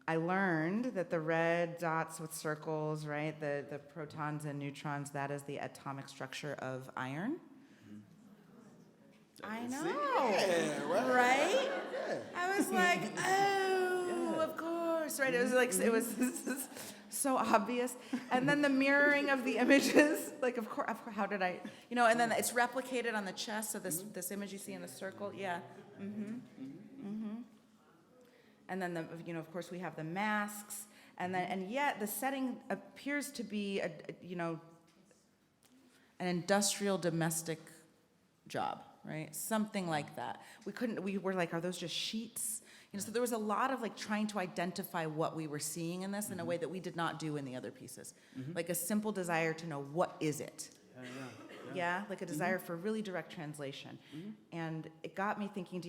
I learned that the red dots with circles, right, the protons and neutrons, that is the atomic structure of iron. I know, right? I was like, oh, of course, right? It was so obvious. And then the mirroring of the images, like, of course, how did I, and then it's replicated on the chest, so this image you see in the circle, And then, of course, we have the masks, and yet the setting appears to be, an industrial domestic job. Right? Something like that. We were like, are those just sheets? So there was a lot of like trying to identify what we were seeing in this in a way that we did not do in the other pieces. Like a simple desire to know, what is it? Like a desire for really direct translation. And it got me thinking,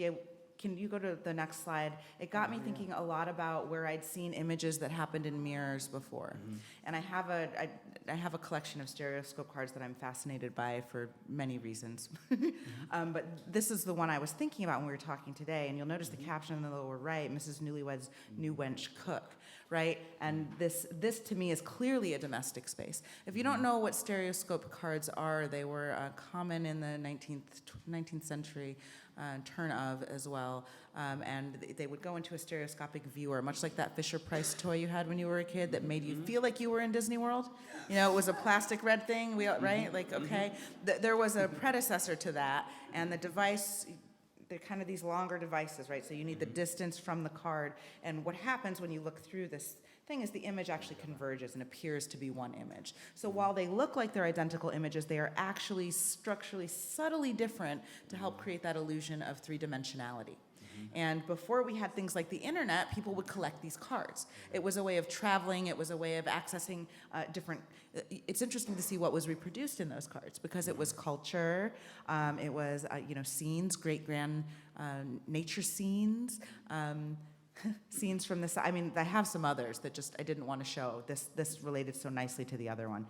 can you go to the next slide? It got me thinking a lot about where I'd seen images that happened in mirrors before. And I have a collection of stereoscope cards that I'm fascinated by for many reasons. But this is the one I was thinking about when we were talking today. And you'll notice the caption in the lower right, Mrs. Newlywed's new wench cook, right? And this to me is clearly a domestic space. If you don't know what stereoscope cards are, they were common in the 19th century. Turn of as well, and they would go into a stereoscopic viewer, much like that Fisher-Price toy you had when you were a kid that made you feel like you were in Disney World. It was a plastic red thing, right? Like, okay. There was a predecessor to that, and the device, they're kind of these longer devices, right? So you need the distance from the card, and what happens when you look through this thing is the image actually converges and appears to be one image. So while they look like they're identical images, they are actually structurally subtly different to help create that illusion of three-dimensionality. And before we had things like the internet, people would collect these cards. It was a way of traveling, it was a way of accessing different, it's interesting to see what was reproduced in those cards because it was culture, it was, scenes, great-grand nature scenes, scenes from this. I have some others that just I didn't want to show. This related so nicely to the other one.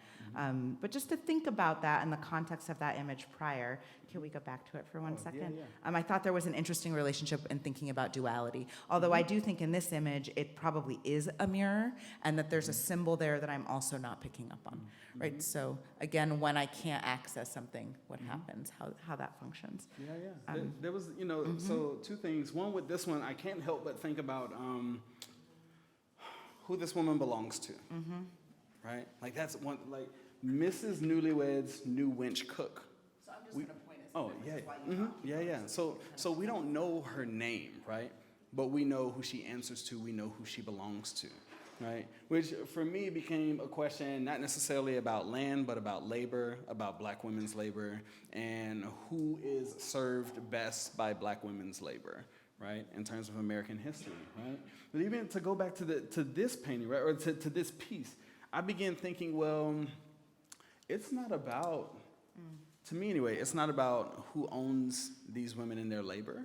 But just to think about that in the context of that image prior, can we go back to it for one second? I thought there was an interesting relationship in thinking about duality. Although I do think in this image, it probably is a mirror and that there's a symbol there that I'm also not picking up on, right? So again, when I can't access something, what happens, how that functions. There was, so two things. One with this one, I can't help but think about who this woman belongs to, right? Like that's one, like Mrs. Newlywed's new wench cook. we, oh, yeah, yeah. So we don't know her name, right? But we know who she answers to. We know who she belongs to, right? Which for me became a question not necessarily about land, but about labor, about Black women's labor, and who is served best by Black women's labor, right? In terms of American history, right? But even to go back to this painting, right, or to this piece, I began thinking, well, it's not about, to me anyway, it's not about who owns these women and their labor.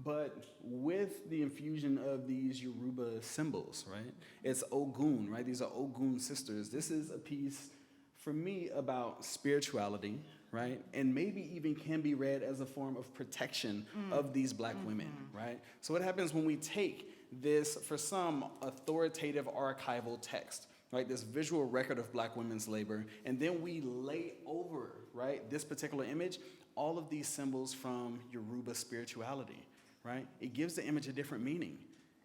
But with the infusion of these Yoruba symbols, right? It's Ogun, right? These are Ogun sisters. This is a piece, for me, about spirituality, right? And maybe even can be read as a form of protection of these Black women, right? So what happens when we take this, for some, authoritative archival text, right? This visual record of Black women's labor, and then we lay over, right, this particular image, all of these symbols from Yoruba spirituality, right? It gives the image a different meaning.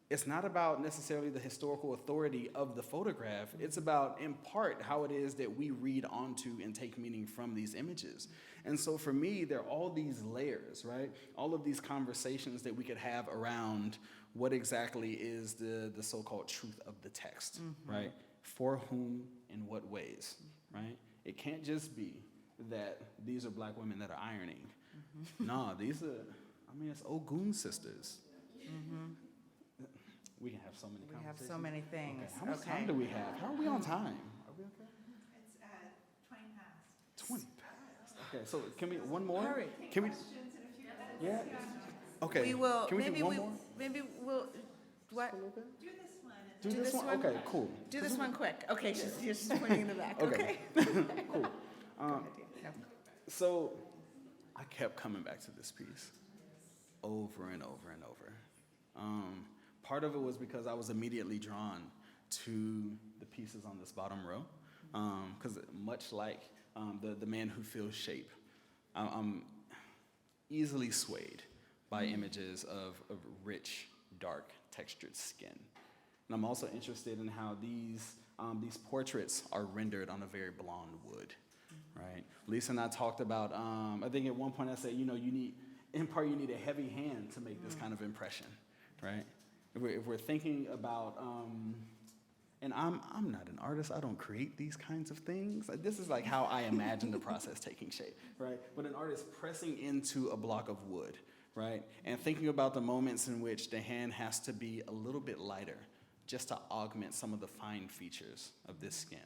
It's not about necessarily the historical authority of the photograph. It's about, in part, how it is that we read onto and take meaning from these images. And so for me, there are all these layers, right? All of these conversations that we could have around what exactly is the so-called truth of the text, right? For whom, in what ways, right? It can't just be that these are Black women that are ironing. No, these are, it's Ogun sisters. We can have so many We have conversations. so many things. Okay. How much time do we have? How are we on time? Are we okay? It's 20 past. 20 past. Okay, so can we, one more? Hurry. Can we, yeah? Okay. We will, Can we maybe do one more? maybe we'll, what? Do this one. Do Do this this one? one? Okay, cool. Do this one quick. Okay, she's pointing in the back. Okay. Okay. Cool. No. So I kept coming back to this piece over and over and over. Part of it was because I was immediately drawn to the pieces on this bottom row, because much like the man who feels shape, I'm easily swayed by images of rich, dark, textured skin. And I'm also interested in how these portraits are rendered on a very blonde wood, right? Lisa and I talked about, I think at one point I said, you need a heavy hand to make this kind of impression, right? If we're thinking about, and I'm not an artist, I don't create these kinds of things. This is like how I imagine the process taking shape, right? But an artist pressing into a block of wood, right? And thinking about the moments in which the hand has to be a little bit lighter just to augment some of the fine features of this skin.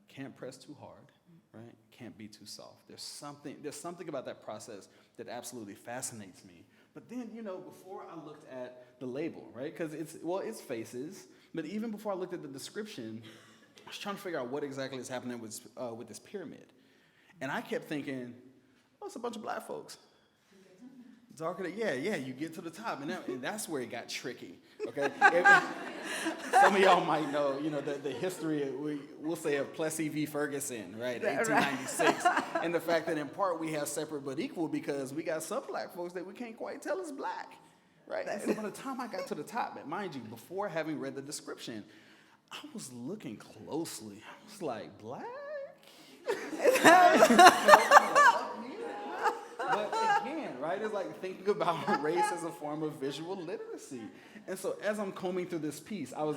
Can't press too hard, right? Can't be too soft. There's something about that process that absolutely fascinates me. But then, before I looked at the label, right? Because it's faces, but even before I looked at the description, I was trying to figure out what exactly is happening with this pyramid. And I kept thinking, oh, it's a bunch of Black folks. Darker, you get to the top, and that's where it got tricky, okay? Some of y'all might know, the history, we'll say, of Plessy v. Ferguson, right, 1896, and the fact that in part we have separate but equal because we got some Black folks that we can't quite tell is Black, right? And so by the time I got to the top, and mind you, before having read the description, I was looking closely. I was like, Black? But again, right, it's like thinking about race as a form of visual literacy. And so as I'm combing through this piece, I was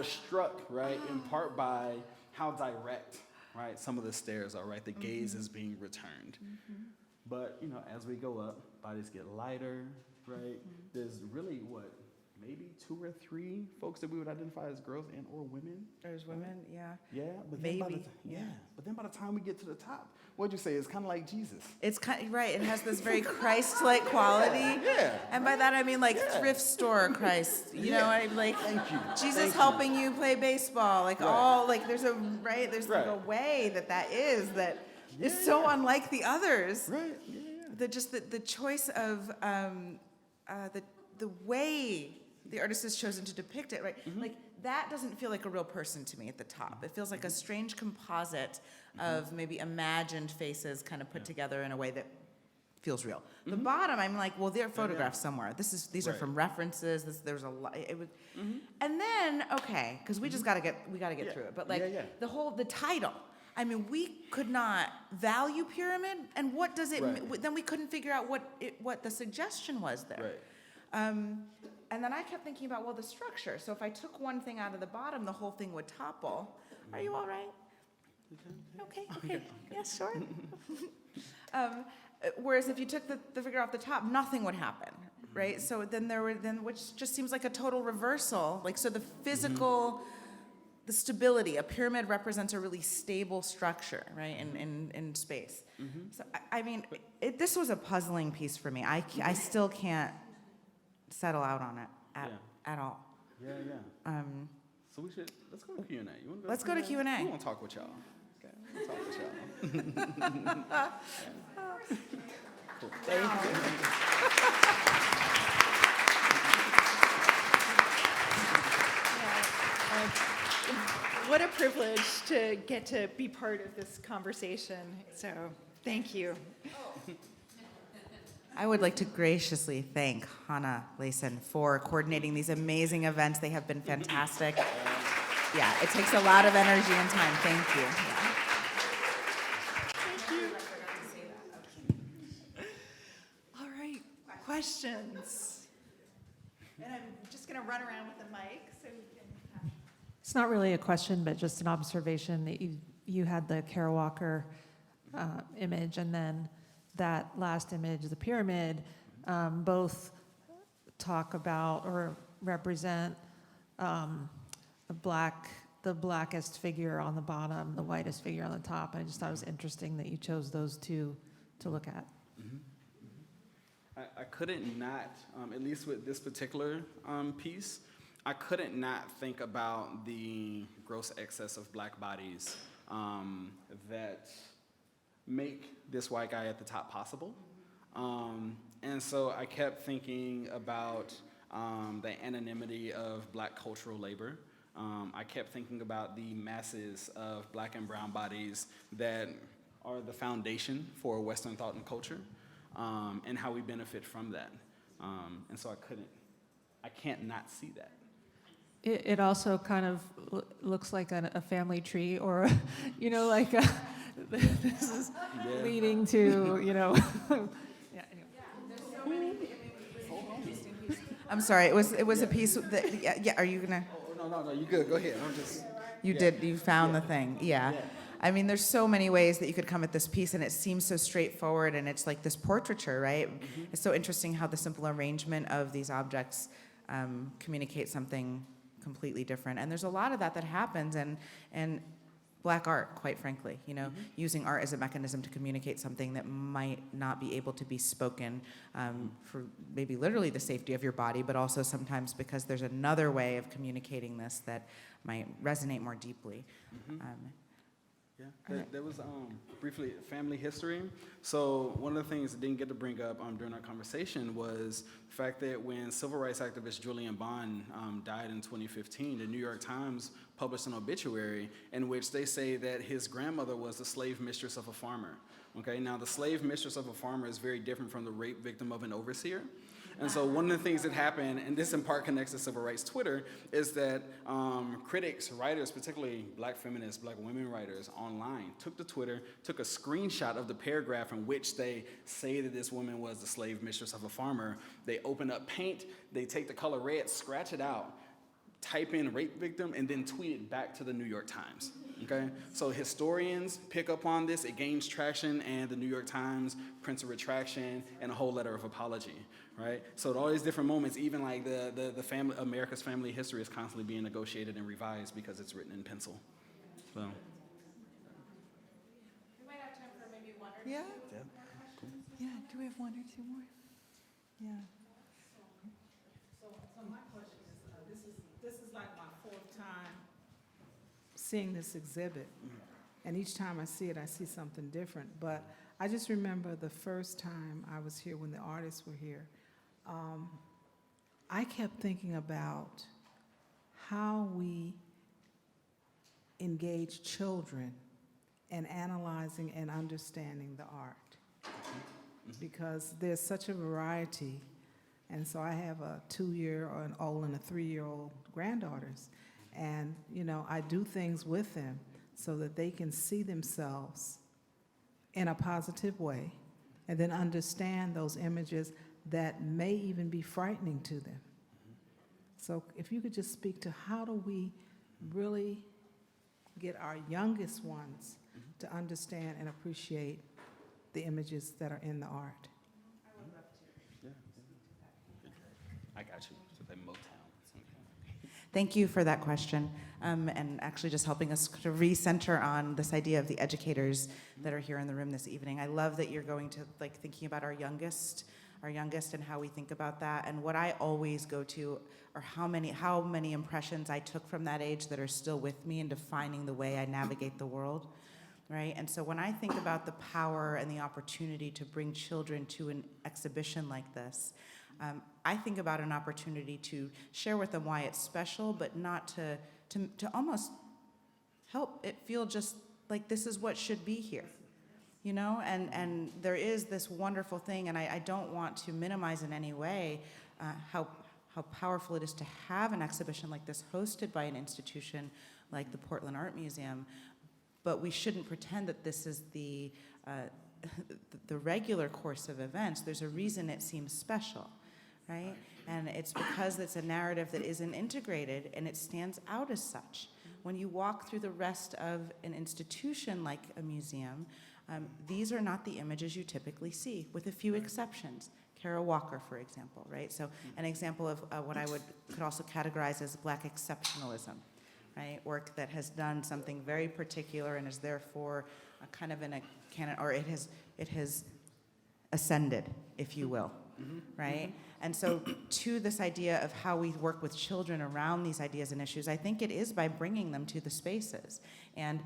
struck, right, in part by how direct, right, some of the stares are, right? The gaze is being returned. But, as we go up, bodies get lighter, right? There's really, maybe 2 or 3 folks that we would identify as girls and or women. There's women, yeah. Yeah, but then Maybe, But then by the time we get to the top, what'd you say? It's kind of like Jesus. It's kind right. It has this very Christ-like quality. Yeah. And by that I mean thrift store Christ. You know, I'm like Thank you. Jesus Thank helping you play baseball. There's a Right. a way that is so unlike the others. Right. Yeah. The choice of the way the artist has chosen to depict it, right? Like that doesn't feel like a real person to me at the top. It feels like a strange composite of maybe imagined faces kind of put together in a way that feels real. The bottom, I'm like, well, they're photographed somewhere. These are Right. from references. There's a lot. It was, and then okay, because we just gotta get through it. But Yeah. the title, I mean, we could not value pyramid, and what does it, Right. then we couldn't figure out what the suggestion was there. Right. And then I kept thinking about, well, the structure. So if I took one thing out of the bottom, the whole thing would topple. Are you all right? Okay. Yeah, sure. Whereas if you took the figure off the top, nothing would happen, right? So then which just seems like a total reversal. Like, so the physical, the stability, a pyramid represents a really stable structure, right, in space. So, I mean, this was a puzzling piece for me. I still can't settle out on it at all. Yeah. So let's go to Q&A. You wanna go Let's go to Q&A. We want to talk with y'all. Okay, we'll talk with y'all. Cool. Thank you. What a privilege to get to be part of this conversation. So thank you. I would like to graciously thank Hannah Layson for coordinating these amazing events. They have been fantastic. Yeah, it takes a lot of energy and time. Thank you. All right, questions? And I'm just going to run around with the mic so we can. It's not really a question, but just an observation that you had the Kara Walker image, and then that last image, the pyramid, both talk about or represent the blackest figure on the bottom, the whitest figure on the top. And I just thought it was interesting that you chose those two to look at. I couldn't not, at least with this particular piece, I couldn't not think about the gross excess of black bodies that make this white guy at the top possible. And so I kept thinking about the anonymity of black cultural labor. I kept thinking about the masses of black and brown bodies that are the foundation for Western thought and culture, and how we benefit from that. And so I can't not see that. It also kind of looks like a family tree, or, like this is leading to, yeah, anyway. I'm sorry. It was a piece that. Yeah. Are you gonna? Oh, no. You good? Go ahead. I'm just. You found the thing. Yeah. I mean, there's so many ways that you could come at this piece, and it seems so straightforward, and it's like this portraiture, right? It's so interesting how the simple arrangement of these objects communicate something completely different. And there's a lot of that happens, and black art, quite frankly, using art as a mechanism to communicate something that might not be able to be spoken for maybe literally the safety of your body, but also sometimes because there's another way of communicating this that might resonate more deeply. There was briefly family history. So one of the things I didn't get to bring up during our conversation was the fact that when civil rights activist Julian Bond died in 2015, the New York Times published an obituary in which they say that his grandmother was the slave mistress of a farmer. Okay, now the slave mistress of a farmer is very different from the rape victim of an overseer. And so one of the things that happened, and this in part connects to civil rights Twitter, is that critics, writers, particularly black feminists, black women writers online, took to Twitter, took a screenshot of the paragraph in which they say that this woman was the slave mistress of a farmer. They open up Paint, they take the color red, scratch it out, type in rape victim, and then tweet it back to the New York Times. Okay, so historians pick up on this, it gains traction, and the New York Times prints a retraction and a whole letter of apology, right? So at all these different moments, even like the family, America's family history is constantly being negotiated and revised because it's written in pencil. So. We might have time for maybe one or two. Yeah. Cool. Yeah, do we have one or two more? Yeah. So my question is, this is like my fourth time seeing this exhibit, and each time I see it, I see something different. But I just remember the first time I was here when the artists were here. I kept thinking about how we engage children in analyzing and understanding the art, because there's such a variety. And so I have a 2-year-old and a 3-year-old granddaughters, and I do things with them so that they can see themselves in a positive way and then understand those images that may even be frightening to them. So if you could just speak to how do we really get our youngest ones to understand and appreciate the images that are in the art. I got you. So they Motown. Thank you for that question, and actually just helping us to recenter on this idea of the educators that are here in the room this evening. I love that you're going to thinking about our youngest and how we think about that. And what I always go to are how many impressions I took from that age that are still with me in defining the way I navigate the world, right? And so when I think about the power and the opportunity to bring children to an exhibition like this, I think about an opportunity to share with them why it's special, but not to almost help it feel just like this is what should be here, you know? And there is this wonderful thing, and I don't want to minimize in any way how powerful it is to have an exhibition like this hosted by an institution like the Portland Art Museum, but we shouldn't pretend that this is the regular course of events. There's a reason it seems special, right? And it's because it's a narrative that isn't integrated and it stands out as such. When you walk through the rest of an institution like a museum, these are not the images you typically see, with a few exceptions. Kara Walker, for example, right? So an example of what I could also categorize as Black exceptionalism, right? Work that has done something very particular and is therefore kind of in a canon, or it has ascended, if you will, right? And so to this idea of how we work with children around these ideas and issues, I think it is by bringing them to the spaces and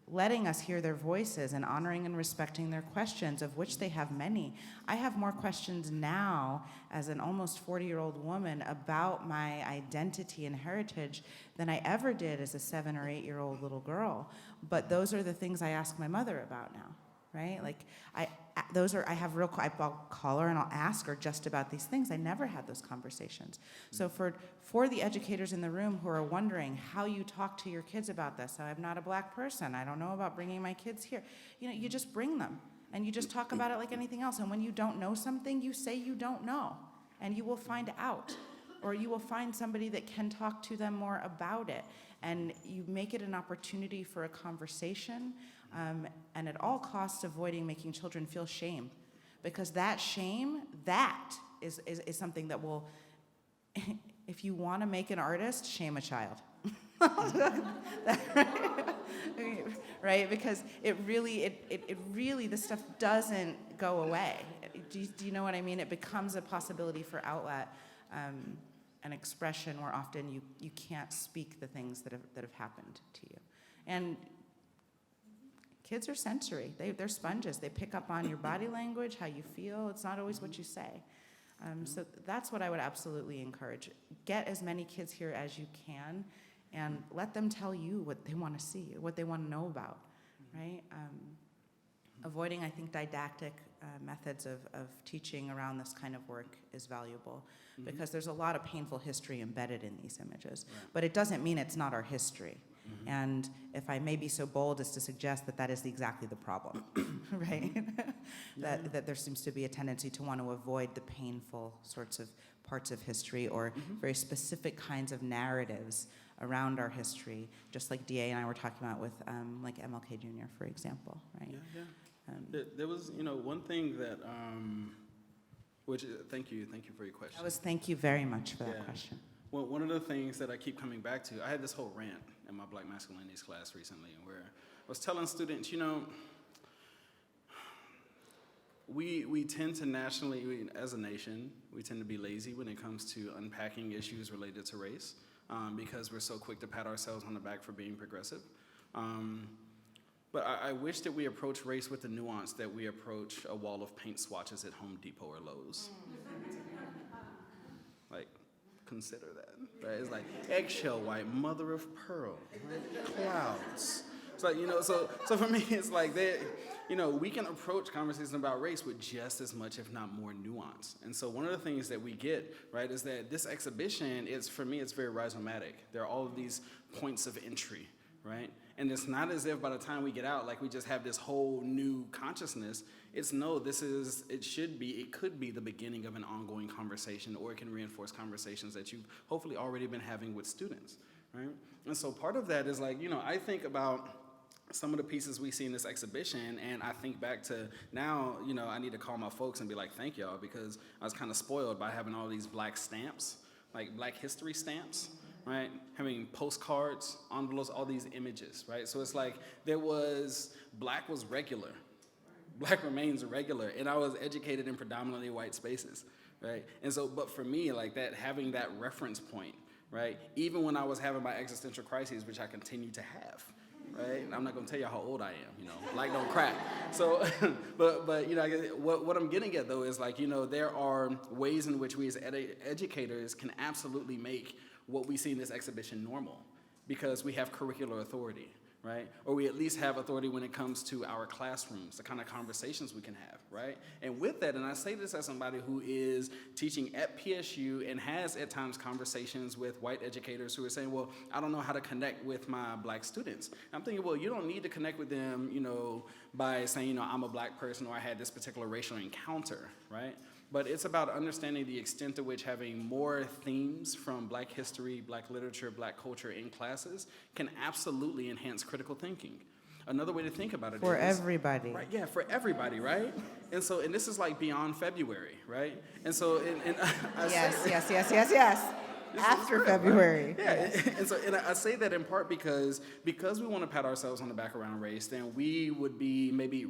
letting us hear their voices and honoring and respecting their questions, of which they have many. I have more questions now as an almost 40-year-old woman about my identity and heritage than I ever did as a 7 or 8-year-old little girl. But those are the things I ask my mother about now, right? Like I'll call her and I'll ask her just about these things. I never had those conversations. So for the educators in the room who are wondering how you talk to your kids about this, I'm not a Black person, I don't know about bringing my kids here. You know, you just bring them and you just talk about it like anything else. And when you don't know something, you say you don't know, and you will find out, or you will find somebody that can talk to them more about it. And you make it an opportunity for a conversation, and at all costs avoiding making children feel shame, because that shame, that is something that will, if you want to make an artist, shame a child. Right? Because it really, this stuff doesn't go away. Do you know what I mean? It becomes a possibility for outlet, an expression where often you can't speak the things that have happened to you. And kids are sensory. They're sponges. They pick up on your body language, how you feel. It's not always what you say. So that's what I would absolutely encourage. Get as many kids here as you can, and let them tell you what they want to see, what they want to know about, right? Avoiding, I think, didactic methods of teaching around this kind of work is valuable, because there's a lot of painful history embedded in these images. Right. But it doesn't mean it's not our history. And if I may be so bold as to suggest that is exactly the problem, right? that there seems to be a tendency to want to avoid the painful sorts of parts of history, or very specific kinds of narratives around our history, just like DA and I were talking about with like MLK Jr., for example, right? There was, one thing that, which, thank you for your question. Thank you very much for that question. Well, one of the things that I keep coming back to, I had this whole rant in my Black Masculinities class recently, where I was telling students, we tend to nationally, as a nation, we tend to be lazy when it comes to unpacking issues related to race, because we're so quick to pat ourselves on the back for being progressive. But I wish that we approach race with the nuance that we approach a wall of paint swatches at Home Depot or Lowe's. Like, consider that, right? It's like eggshell white, mother of pearl, right? Clouds. It's like, so for me, it's like we can approach conversations about race with just as much, if not more, nuance. And so one of the things that we get, right, is that this exhibition is, for me, it's very rhizomatic. There are all of these points of entry, right? And it's not as if by the time we get out, like we just have this whole new consciousness. It's no, it could be the beginning of an ongoing conversation, or it can reinforce conversations that you've hopefully already been having with students, right? And so part of that is like, I think about some of the pieces we see in this exhibition, and I think back to now, I need to call my folks and be like, thank y'all, because I was kind of spoiled by having all these black stamps, like black history stamps, right? Having postcards, envelopes, all these images, right? So it's like black was regular. Black remains regular, and I was educated in predominantly white spaces, right? And so, but for me, like that, having that reference point, right? Even when I was having my existential crises, which I continue to have, right? And I'm not gonna tell you how old I am, like don't crack. So, but what I'm getting at though is like, there are ways in which we as educators can absolutely make what we see in this exhibition normal, because we have curricular authority, right? Or we at least have authority when it comes to our classrooms, the kind of conversations we can have, right? And with that, and I say this as somebody who is teaching at PSU and has at times conversations with white educators who are saying, well, I don't know how to connect with my black students. I'm thinking, well, you don't need to connect with them, by saying, I'm a black person or I had this particular racial encounter, right? But it's about understanding the extent to which having more themes from black history, black literature, black culture in classes can absolutely enhance critical thinking. Another way to think about it For is... everybody. Right, yeah, for everybody, right? And this is like beyond February, right? And so... Yes. After real, February. Right? Yeah, and I say that in part because we want to pat ourselves on the back around race, then we would be maybe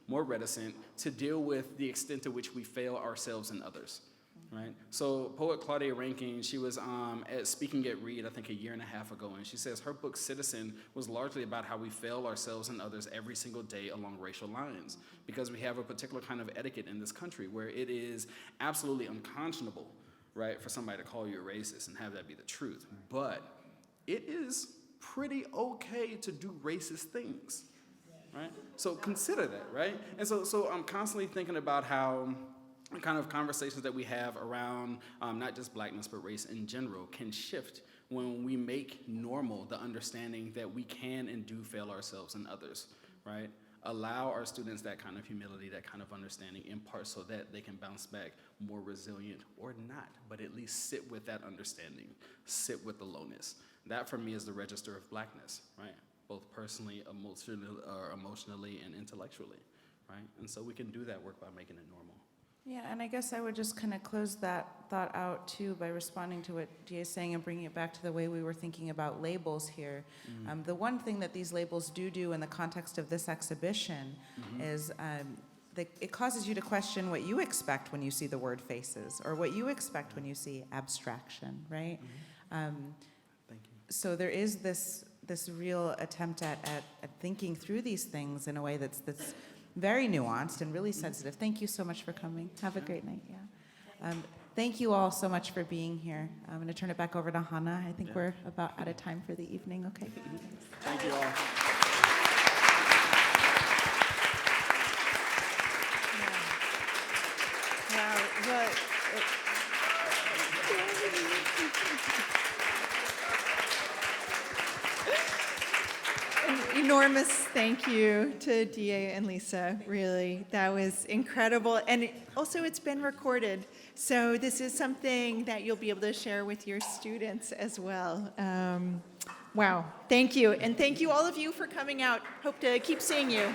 more reticent to deal with the extent to which we fail ourselves and others, right? So poet Claudia Rankine, she was speaking at Reed, I think a year and a half ago, and she says her book Citizen was largely about how we fail ourselves and others every single day along racial lines, because we have a particular kind of etiquette in this country where it is absolutely unconscionable, right, for somebody to call you a racist and have that be the truth. But it is pretty okay to do racist things, right? So consider that, right? And so I'm constantly thinking about how the kind of conversations that we have around not just blackness, but race in general can shift when we make normal the understanding that we can and do fail ourselves and others, right? Allow our students that kind of humility, that kind of understanding, in part so that they can bounce back more resilient or not, but at least sit with that understanding, sit with the lowness. That for me is the register of blackness, right? Both personally, emotionally, and intellectually, right? And so we can do that work by making it normal. Yeah, and I guess I would just kind of close that thought out too by responding to what Gia is saying and bringing it back to the way we were thinking about labels here. The one thing that these labels do in the context of this exhibition is it causes you to question what you expect when you see the word faces, or what you expect when you see abstraction, right? Thank you. So there is this real attempt at thinking through these things in a way that's very nuanced and really sensitive. Thank you so much for coming. Have a great night. Yeah. Thank you all so much for being here. I'm going to turn it back over to Hannah. I think we're about out of time for the evening. Okay. Thank you all. Wow. An enormous thank you to DA and Lisa, really. That was incredible. And also, it's been recorded. So this is something that you'll be able to share with your students as well. Wow. Thank you. And thank you, all of you, for coming out. Hope to keep seeing you.